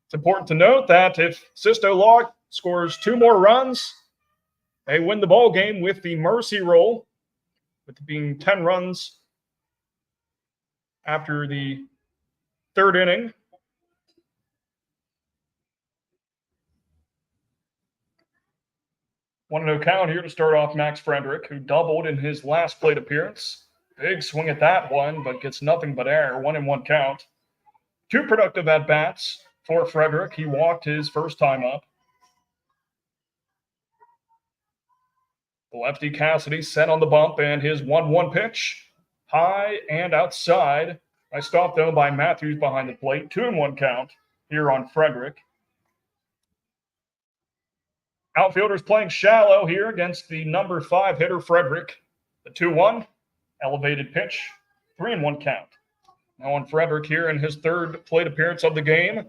It's important to note that if Sisto Law scores 2 more runs, they win the ball game with the mercy roll, with it being 10 runs after the 3rd inning. One no count here to start off Max Frederick, who doubled in his last plate appearance. Big swing at that one, but gets nothing but air. 1-1 count. 2 productive at-bats for Frederick. He walked his first time up. The lefty Cassidy set on the bump, and his 1-1 pitch. High and outside. I stopped, though, by Matthews behind the plate. 2-1 count here on Frederick. Outfielders playing shallow here against the number 5 hitter, Frederick. The 2-1, elevated pitch, 3-1 count. Now on Frederick here in his 3rd plate appearance of the game. Here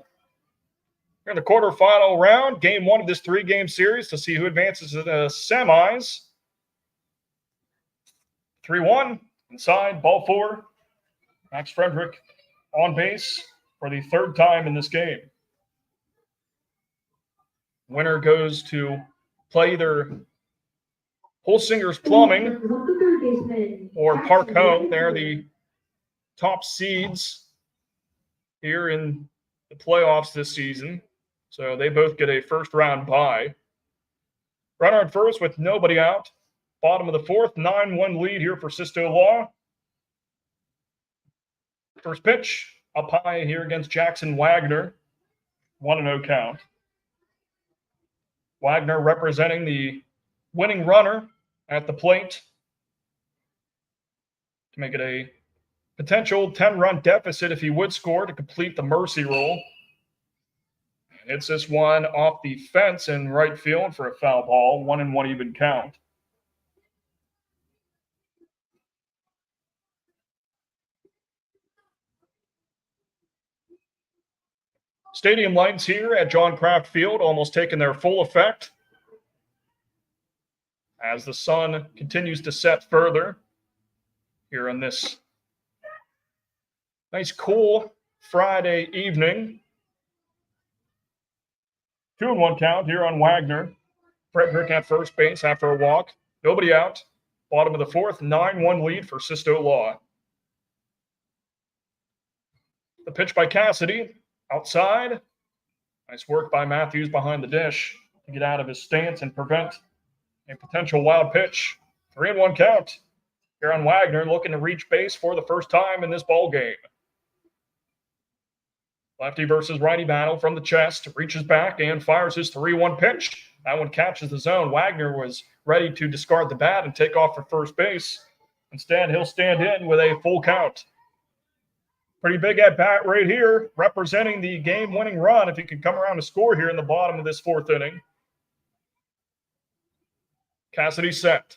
in the quarterfinal round, game 1 of this 3-game series to see who advances to the semis. 3-1, inside, ball 4. Max Frederick on base for the third time in this game. Winner goes to play either Holsinger's Plumbing or Park Home. They're the top seeds here in the playoffs this season. So they both get a first-round bye. Runner at first with nobody out. Bottom of the fourth, 9-1 lead here for Sisto Law. First pitch, up high here against Jackson Wagner. 1-0 count. Wagner representing the winning runner at the plate to make it a potential 10-run deficit if he would score to complete the mercy roll. And hits this one off the fence in right field for a foul ball. 1-1 even count. Stadium lights here at John Kraft Field almost taking their full effect as the sun continues to set further here on this nice cool Friday evening. 2-1 count here on Wagner. Frederick at first base after a walk. Nobody out. Bottom of the fourth, 9-1 lead for Sisto Law. The pitch by Cassidy. Outside. Nice work by Matthews behind the dish to get out of his stance and prevent a potential wild pitch. 3-1 count here on Wagner, looking to reach base for the first time in this ball game. Lefty versus righty battle from the chest. Reaches back and fires his 3-1 pitch. That one catches the zone. Wagner was ready to discard the bat and take off for first base. Instead, he'll stand in with a full count. Pretty big at bat right here, representing the game-winning run if he can come around to score here in the bottom of this fourth inning. Cassidy set.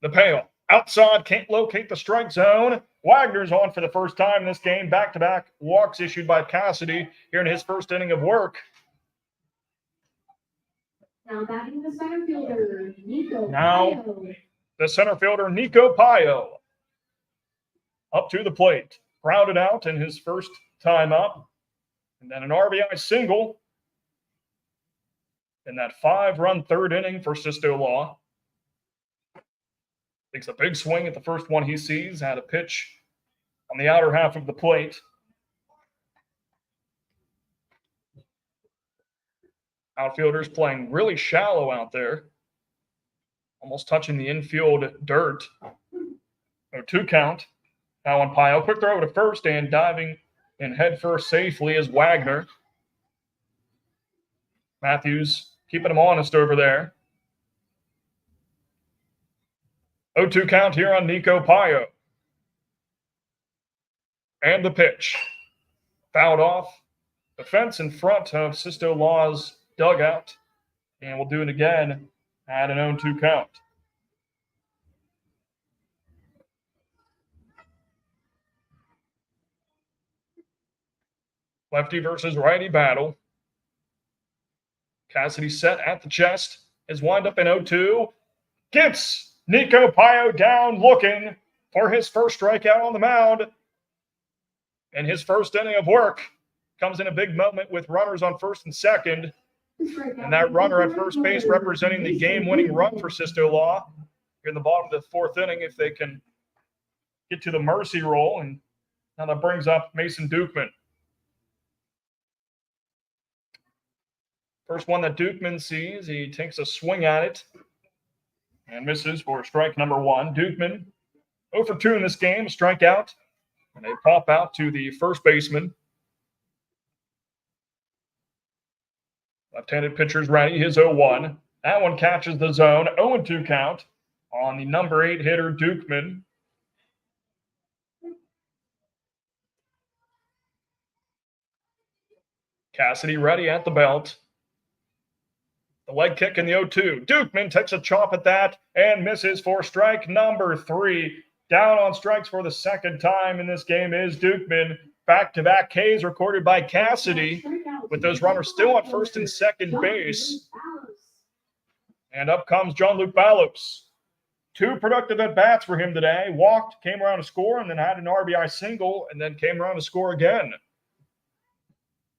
The pail. Outside, can't locate the strike zone. Wagner's on for the first time in this game. Back-to-back walks issued by Cassidy here in his first inning of work. Now batting the center fielder, Nico Now Pio. the center fielder, Nico Pio, up to the plate. Grounded out in his first time up. And then an RBI single in that 5-run third inning for Sisto Law. Takes a big swing at the first one he sees. Had a pitch on the outer half of the plate. Outfielders playing really shallow out there. Almost touching the infield dirt. 0-2 count. Now on Pio. Quick throw to first and diving in head first safely is Wagner. Matthews keeping him honest over there. 0-2 count here on Nico Pio. And the pitch. Fouled off the fence in front of Sisto Law's dugout. And we'll do it again at an 0-2 count. Lefty versus righty battle. Cassidy set at the chest. His windup in 0-2. Gets Nico Pio down looking for his first strikeout on the mound. And his first inning of work comes in a big moment with runners on first and second. And that runner at first base representing the game-winning run for Sisto Law. Here in the bottom of the fourth inning if they can get to the mercy roll. And now that brings up Mason Dukeman. First one that Dukeman sees, he takes a swing at it and misses for strike number one. Dukeman 0 for 2 in this game, strikeout. And they pop out to the first baseman. Left-handed pitcher's ready, his 0-1. That one catches the zone, 0-2 count on the number 8 hitter, Dukeman. Cassidy ready at the belt. The leg kick in the 0-2. Dukeman takes a chop at that and misses for strike number 3. Down on strikes for the second time in this game is Dukeman. Back-to-back Ks recorded by Cassidy with those runners still on first and second base. And up comes John Luke Ballos. 2 productive at-bats for him today. Walked, came around to score, and then had an RBI single, and then came around to score again.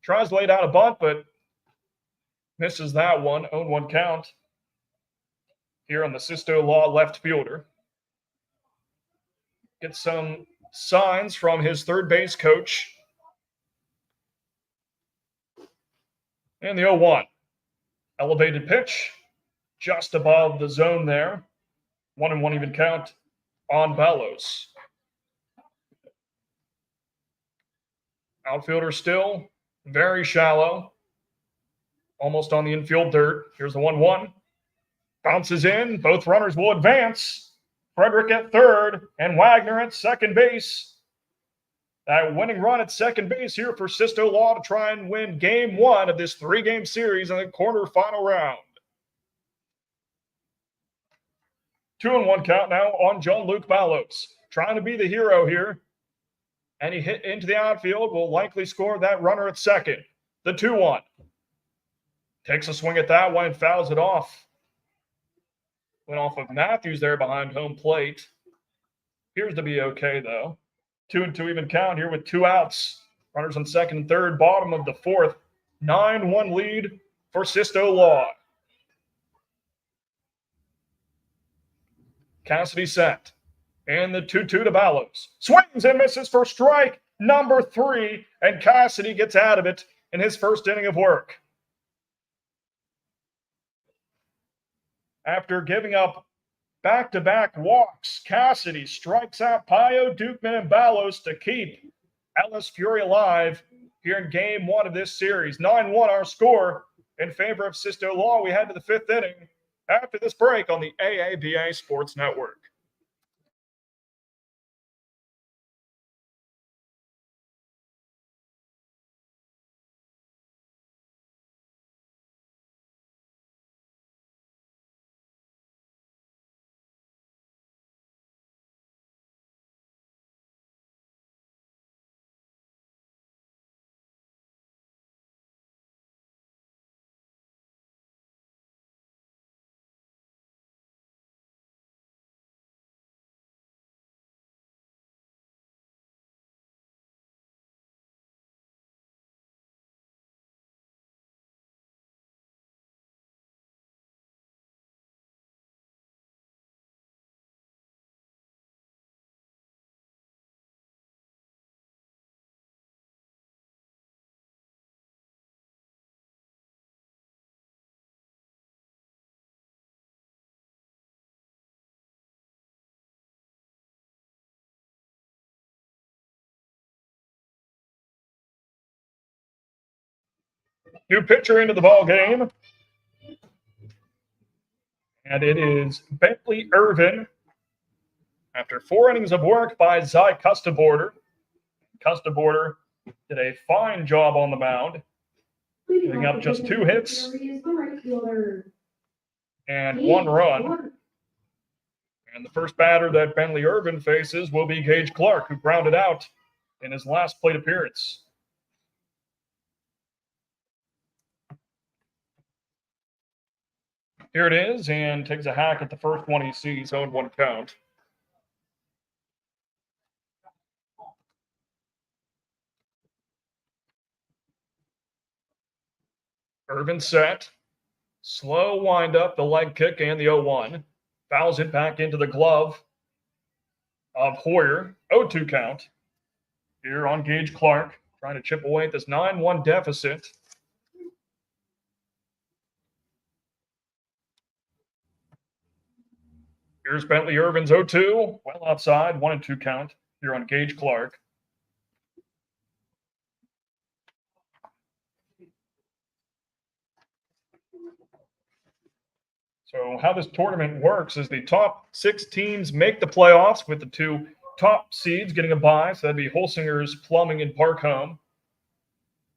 Tries to lay down a bunt, but misses that one. 0-1 count here on the Sisto Law left fielder. Gets some signs from his third base coach. And the 0-1. Elevated pitch just above the zone there. 1-1 even count on Ballos. Outfielder still very shallow. Almost on the infield dirt. Here's the 1-1. Bounces in. Both runners will advance. Frederick at third and Wagner at second base. That winning run at second base here for Sisto Law to try and win game 1 of this 3-game series in the quarterfinal round. 2-1 count now on Jean-Luc Ballos. Trying to be the hero here. And he hit into the outfield. Will likely score that runner at second. The 2-1. Takes a swing at that one and fouls it off. Went off of Matthews there behind home plate. Appears to be okay, though. 2-2 even count here with 2 outs. Runners on second and third, bottom of the fourth. 9-1 lead for Sisto Law. Cassidy set. And the 2-2 to Ballos. Swings and misses for strike number 3. And Cassidy gets out of it in his first inning of work. After giving up back-to-back walks, Cassidy strikes out Pio, Dukeman, and Ballos to keep Ellis Fury alive here in game 1 of this series. 9-1 our score in favor of Sisto Law. We head to the 5th inning after this break on the AABA Sports Network. New pitcher into the ball game. And it is Bentley Irvin. After 4 innings of work by Zy Custaborder. Custaborder did a fine job on the mound. Giving up just 2 hits and 1 run. And the first batter that Bentley Irvin faces will be Gage Clark, who grounded out in his last plate appearance. Here it is, and takes a hack at the first one he sees, 0-1 count. Irvin set. Slow windup, the leg kick, and the 0-1. Fouls it back into the glove of Hoyer. 0-2 count. Here on Gage Clark, trying to chip away at this 9-1 deficit. Here's Bentley Irvin's 0-2. Well outside, 1-2 count here on Gage Clark. So how this tournament works is the top 6 teams make the playoffs, with the 2 top seeds getting a bye. So that'd be Holsinger's Plumbing and Park Home.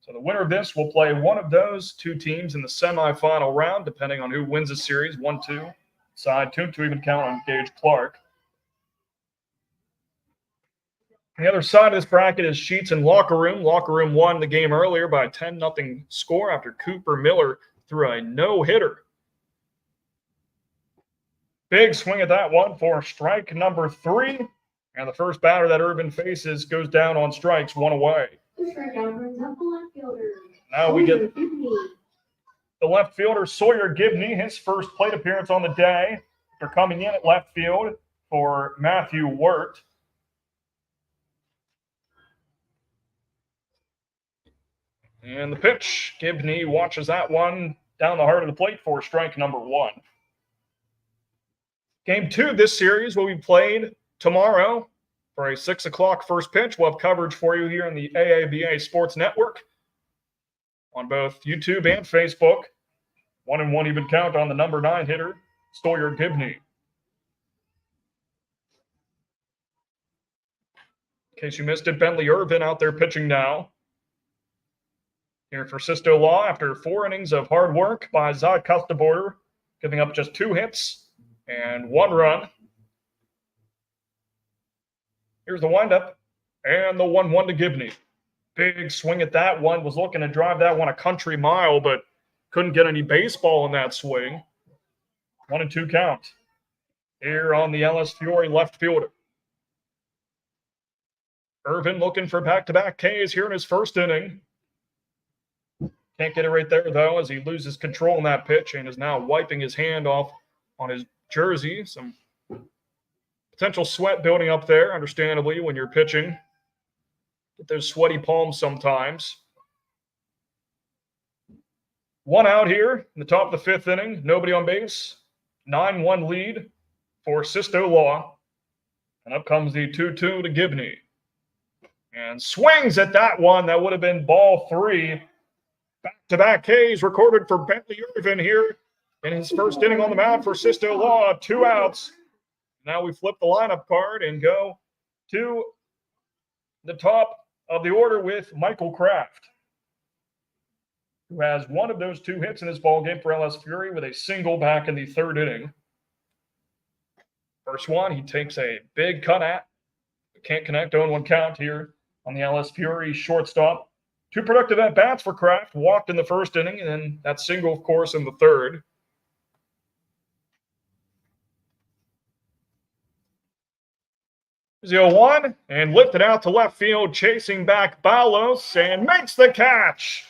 So the winner of this will play one of those 2 teams in the semifinal round, depending on who wins the series. 1-2 side, 2-2 even count on Gage Clark. On the other side of this bracket is Sheets and Locker Room. Locker Room won the game earlier by a 10-0 score after Cooper Miller threw a no-hitter. Big swing at that one for strike number 3. And the first batter that Irvin faces goes down on strikes, 1 away. Now we get the left fielder, Sawyer Gibney, his first plate appearance on the day. They're coming in at left field for Matthew Wirt. And the pitch, Gibney watches that one down the heart of the plate for strike number 1. Game 2 of this series will be played tomorrow for a 6 o'clock first pitch. We'll have coverage for you here on the AABA Sports Network on both YouTube and Facebook. 1-1 even count on the number 9 hitter, Sawyer Gibney. In case you missed it, Bentley Irvin out there pitching now. Here for Sisto Law after 4 innings of hard work by Zod Custaborder, giving up just 2 hits and 1 run. Here's the windup and the 1-1 to Gibney. Big swing at that one. Was looking to drive that one a country mile, but couldn't get any baseball in that swing. 1-2 count here on the LS Fury left fielder. Irvin looking for back-to-back Ks here in his first inning. Can't get it right there, though, as he loses control in that pitch and is now wiping his hand off on his jersey. Some potential sweat building up there, understandably, when you're pitching. Get those sweaty palms sometimes. 1 out here in the top of the 5th inning. Nobody on base. 9-1 lead for Sisto Law. And up comes the 2-2 to Gibney. And swings at that one. That would have been ball 3. Back-to-back Ks recorded for Bentley Irvin here in his first inning on the mound for Sisto Law. 2 outs. Now we flip the lineup card and go to the top of the order with Michael Kraft, who has 1 of those 2 hits in this ballgame for LS Fury with a single back in the 3rd inning. First one, he takes a big cut at. Can't connect, 0-1 count here on the LS Fury shortstop. 2 productive at-bats for Kraft. Walked in the 1st inning, and then that single, of course, in the 3rd. The 0-1 and lifted out to left field, chasing back Balos and makes the catch.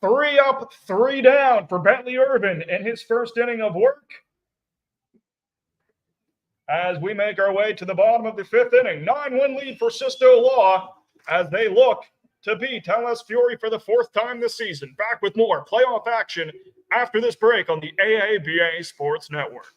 3 up, 3 down for Bentley Irvin in his first inning of work. As we make our way to the bottom of the 5th inning, 9-1 lead for Sisto Law as they look to beat LS Fury for the 4th time this season. Back with more playoff action after this break on the AABA Sports Network.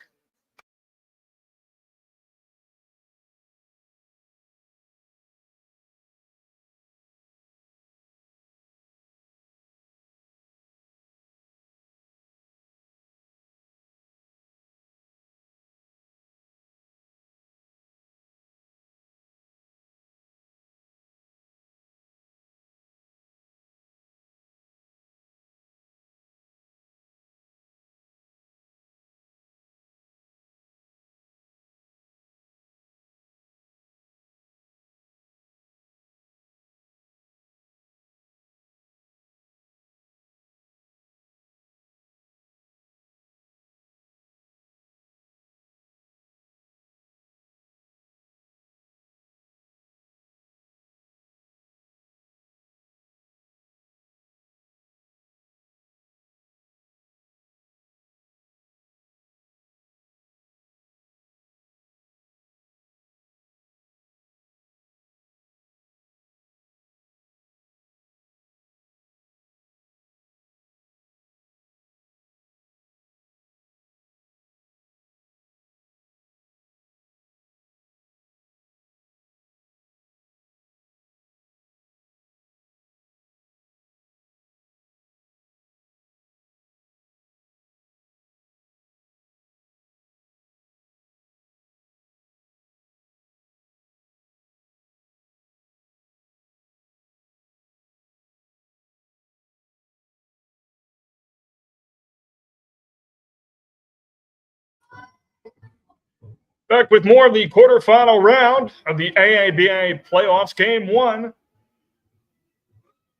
Back with more of the quarterfinal round of the AABA playoffs. Game 1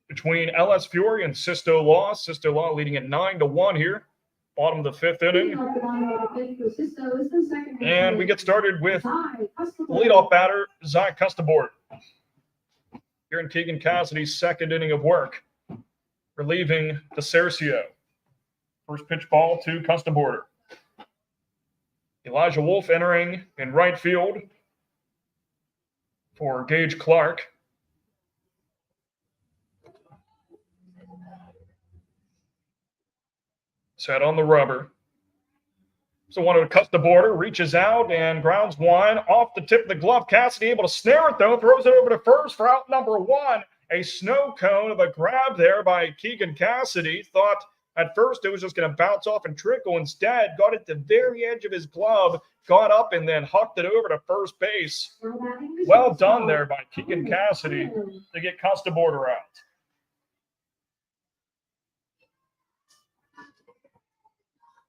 between LS Fury and Sisto Law. Sisto Law leading at 9-1 here Bottom of the fifth inning. And we get started with leadoff batter, Zach Custabord. Here in Keegan Cassidy's second inning of work, relieving DeCercio. First pitch ball to Custabord. Elijah Wolf entering in right field for Gage Clark. Set on the rubber. So one to Custabord, reaches out and grounds one off the tip of the glove. Cassidy able to snare it though, throws it over to first for out number one. A snow cone of a grab there by Keegan Cassidy. Thought at first it was just going to bounce off and trickle. Instead, got it to the very edge of his glove, got up and then hucked it over to first base. Well done there by Keegan Cassidy to get Custabord out.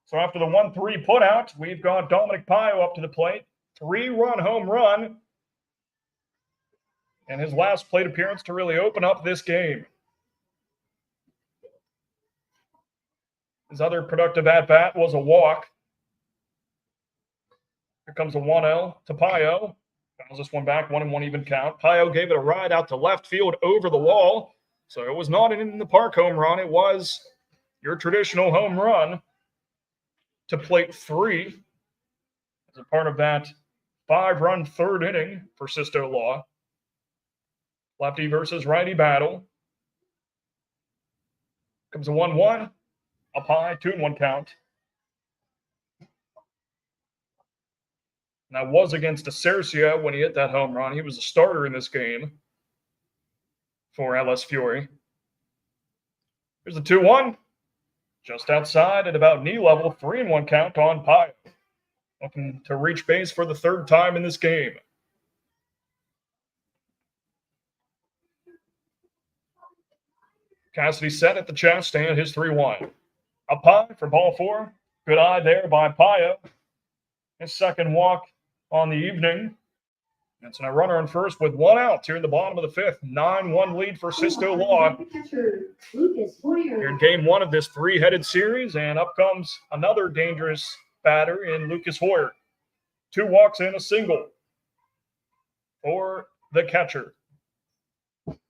So after the 1-3 putout, we've got Dominic Pio up to the plate. 3-run home run. And his last plate appearance to really open up this game. His other productive at-bat was a walk. Here comes a 1-0 to Pio. Fouls this one back, 1-1 even count. Pio gave it a ride out to left field over the wall. So it was not an in-the-park home run. It was your traditional home run to plate 3 as a part of that 5-run third inning for Sisto Law. Lefty versus righty battle. Comes a 1-1. Up high, 2-1 count. And that was against DeCercio when he hit that home run. He was a starter in this game for LS Fury. Here's the 2-1. Just outside at about knee level, 3-1 count on Pio. Looking to reach base for the third time in this game. Cassidy set at the chest and his 3-1. Up high for ball 4. Good eye there by Pio. His second walk on the evening. It's a runner on first with 1 out here in the bottom of the fifth. 9-1 lead for Sisto Law. Here in game 1 of this 3-headed series, and up comes another dangerous batter in Lucas Hoyer. 2 walks and a single for the catcher.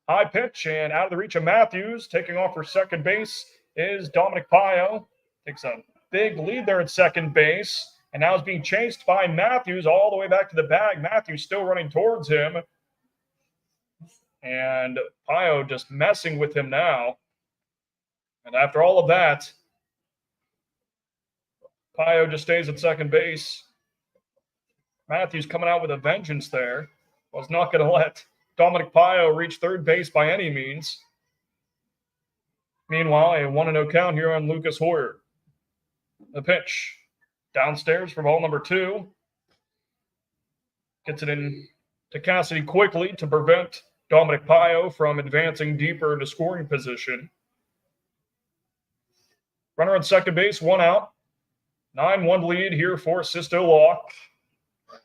High pitch and out of the reach of Matthews. Taking off for second base is Dominic Pio. Takes a big lead there at second base. And now is being chased by Matthews all the way back to the bag. Matthews still running towards him. And Pio just messing with him now. And after all of that, Pio just stays at second base. Matthews coming out with a vengeance there. Was not going to let Dominic Pio reach third base by any means. Meanwhile, a 1-0 count here on Lucas Hoyer. The pitch. Downstairs for ball number 2. Gets it in to Cassidy quickly to prevent Dominic Pio from advancing deeper into scoring position. Runner on second base, 1 out. 9-1 lead here for Sisto Law.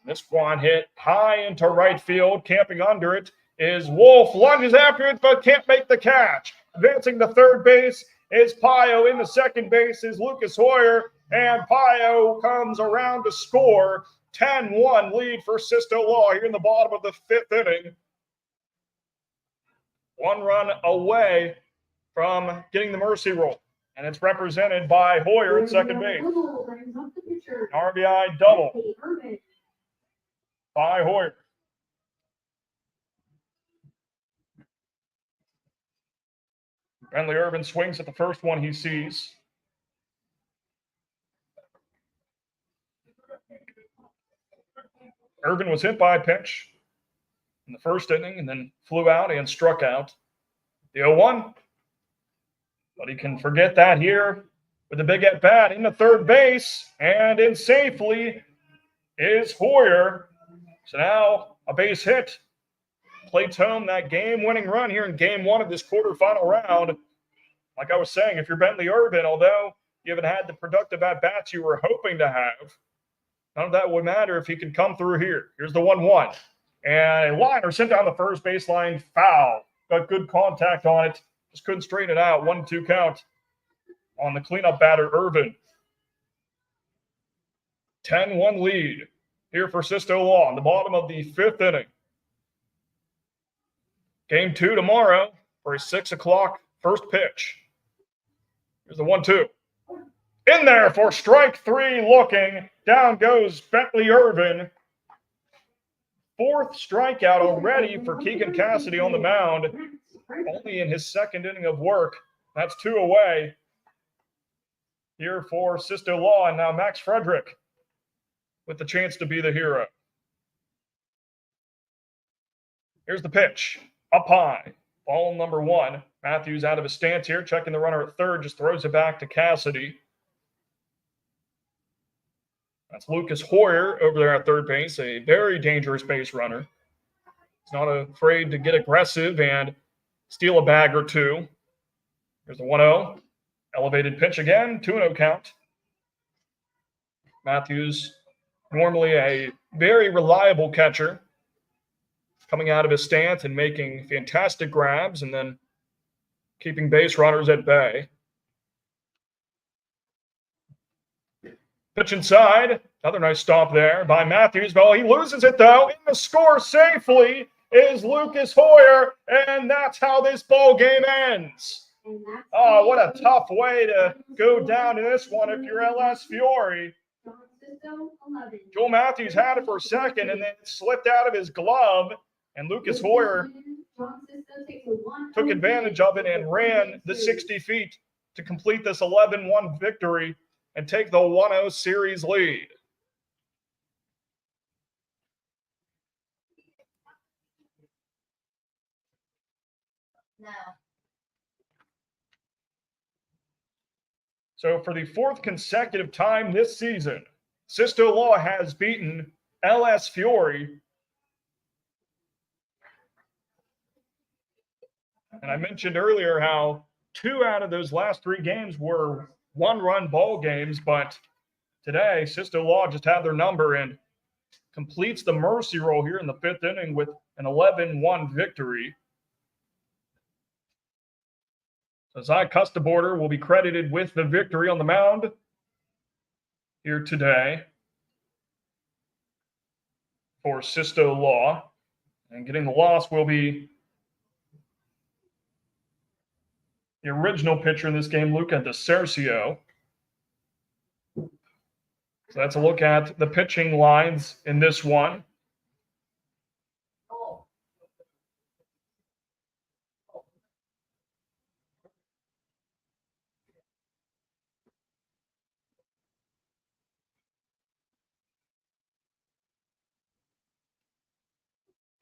This one hit high into right field. Camping under it is Wolf. Lunges after it, but can't make the catch. Advancing to third base is Pio. In the second base is Lucas Hoyer. And Pio comes around to score. 10-1 lead for Sisto Law here in the bottom of the fifth inning. 1 run away from getting the mercy roll. And it's represented by Hoyer at second base. An RBI double by Hoyer. Bentley Irvin swings at the first one he sees. Irvin was hit by a pitch in the first inning and then flew out and struck out. The 0-1. But he can forget that here with a big at-bat into third base. And in safely is Hoyer. So now a base hit. Plates home that game-winning run here in game 1 of this quarterfinal round. Like I was saying, if you're Bentley Irvin, although you haven't had the productive at-bats you were hoping to have, none of that would matter if he could come through here. Here's the 1-1. And a liner sent down the first baseline, foul. Got good contact on it. Just couldn't straighten it out. 1-2 count on the cleanup batter, Irvin. 10-1 lead here for Sisto Law in the bottom of the 5th inning. Game 2 tomorrow for a 6 o'clock first pitch. Here's the 1-2. In there for strike 3 looking. Down goes Bentley Irvin. 4th strikeout already for Keegan Cassidy on the mound. Only in his 2nd inning of work. That's 2 away here for Sisto Law. And now Max Frederick with the chance to be the hero. Here's the pitch. Up high. Ball number 1. Matthews out of his stance here. Checking the runner at third. Just throws it back to Cassidy. That's Lucas Hoyer over there at third base. A very dangerous base runner. He's not afraid to get aggressive and steal a bag or two. Here's the 1-0. Elevated pitch again. 2-0 count. Matthews, normally a very reliable catcher, coming out of his stance and making fantastic grabs and then keeping base runners at bay. Pitch inside. Another nice stop there by Matthews. Well, he loses it, though. In the score safely is Lucas Hoyer, and that's how this ball game ends. Oh, what a tough way to go down in this one if you're LS Fiore. Joel Matthews had it for a second, and then it slipped out of his glove, and Lucas Hoyer took advantage of it and ran the 60 feet to complete this 11-1 victory and take the 1-0 series lead. No. So for the 4th consecutive time this season, Sisto Law has beaten LS Fiore. And I mentioned earlier how 2 out of those last 3 games were 1-run ball games, but today Sisto Law just had their number and completes the mercy roll here in the 5th inning with an 11-1 victory. So Zy Custaborder will be credited with the victory on the mound here today for Sisto Law. And getting the loss will be the original pitcher in this game, Luca DeCercio. So that's a look at the pitching lines in this one.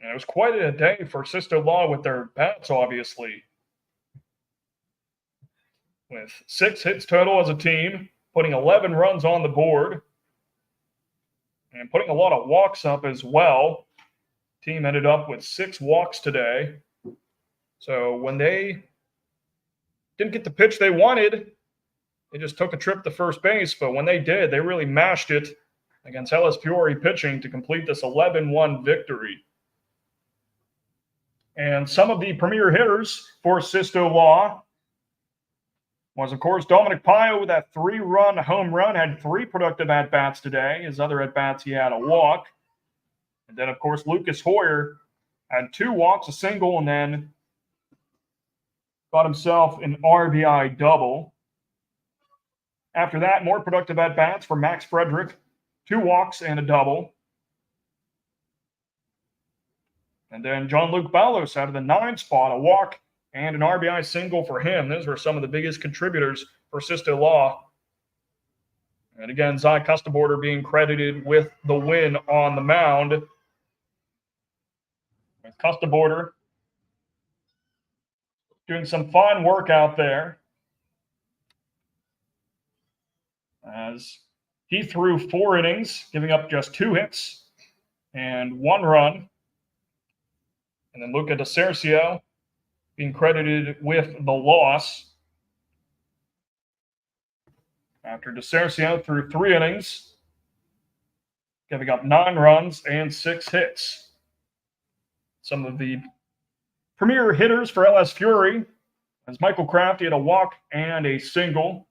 And it was quite a day for Sisto Law with their bats, obviously. With 6 hits total as a team, putting 11 runs on the board, and putting a lot of walks up as well. Team ended up with 6 walks today. So when they didn't get the pitch they wanted, they just took a trip to first base. But when they did, they really mashed it against LS Fiore pitching to complete this 11-1 victory. And some of the premier hitters for Sisto Law was, of course, Dominic Pio with that 3-run home run, had 3 productive at-bats today. His other at-bats, he had a walk. And then, of course, Lucas Hoyer had 2 walks, a single, and then got himself an RBI double. After that, more productive at-bats for Max Frederick, 2 walks and a double. And then John-Luke Ballos out of the 9 spot, a walk and an RBI single for him. Those were some of the biggest contributors for Sisto Law. And again, Zy Custaborder being credited with the win on the mound. With Custaborder doing some fine work out there, as he threw 4 innings, giving up just 2 hits and 1 run. And then Luca DeCercio being credited with the loss. After DeCercio threw 3 innings, giving up 9 runs and 6 hits. Some of the premier hitters for LS Fiore, as Michael Kraft, he had a walk and a single.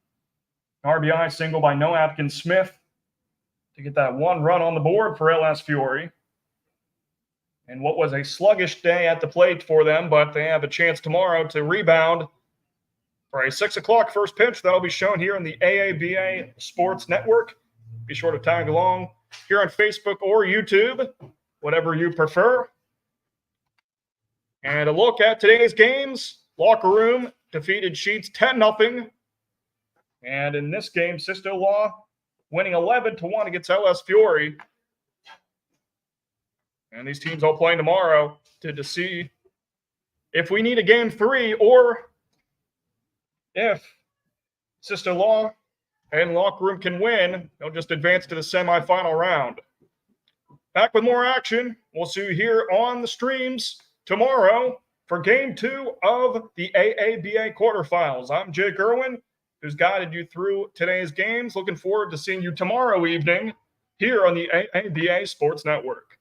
An RBI single by Noah Atkins Smith to get that one run on the board for LS Fury. And what was a sluggish day at the plate for them, but they have a chance tomorrow to rebound for a 6 o'clock first pitch. That'll be shown here on the AABA Sports Network. Be sure to tag along here on Facebook or YouTube, whatever you prefer. And a look at today's games. Locker Room defeated Sheets 10-0. And in this game, Sister Law winning 11-1 against LS Fury. And these teams all playing tomorrow to see if we need a game 3 or if Sister Law and Locker Room can win, they'll just advance to the semifinal round. Back with more action. We'll see you here on the streams tomorrow for Game 2 of the AABA quarterfinals. I'm Jake Irwin, who's guided you through today's games. Looking forward to seeing you tomorrow evening here on the AABA Sports Network.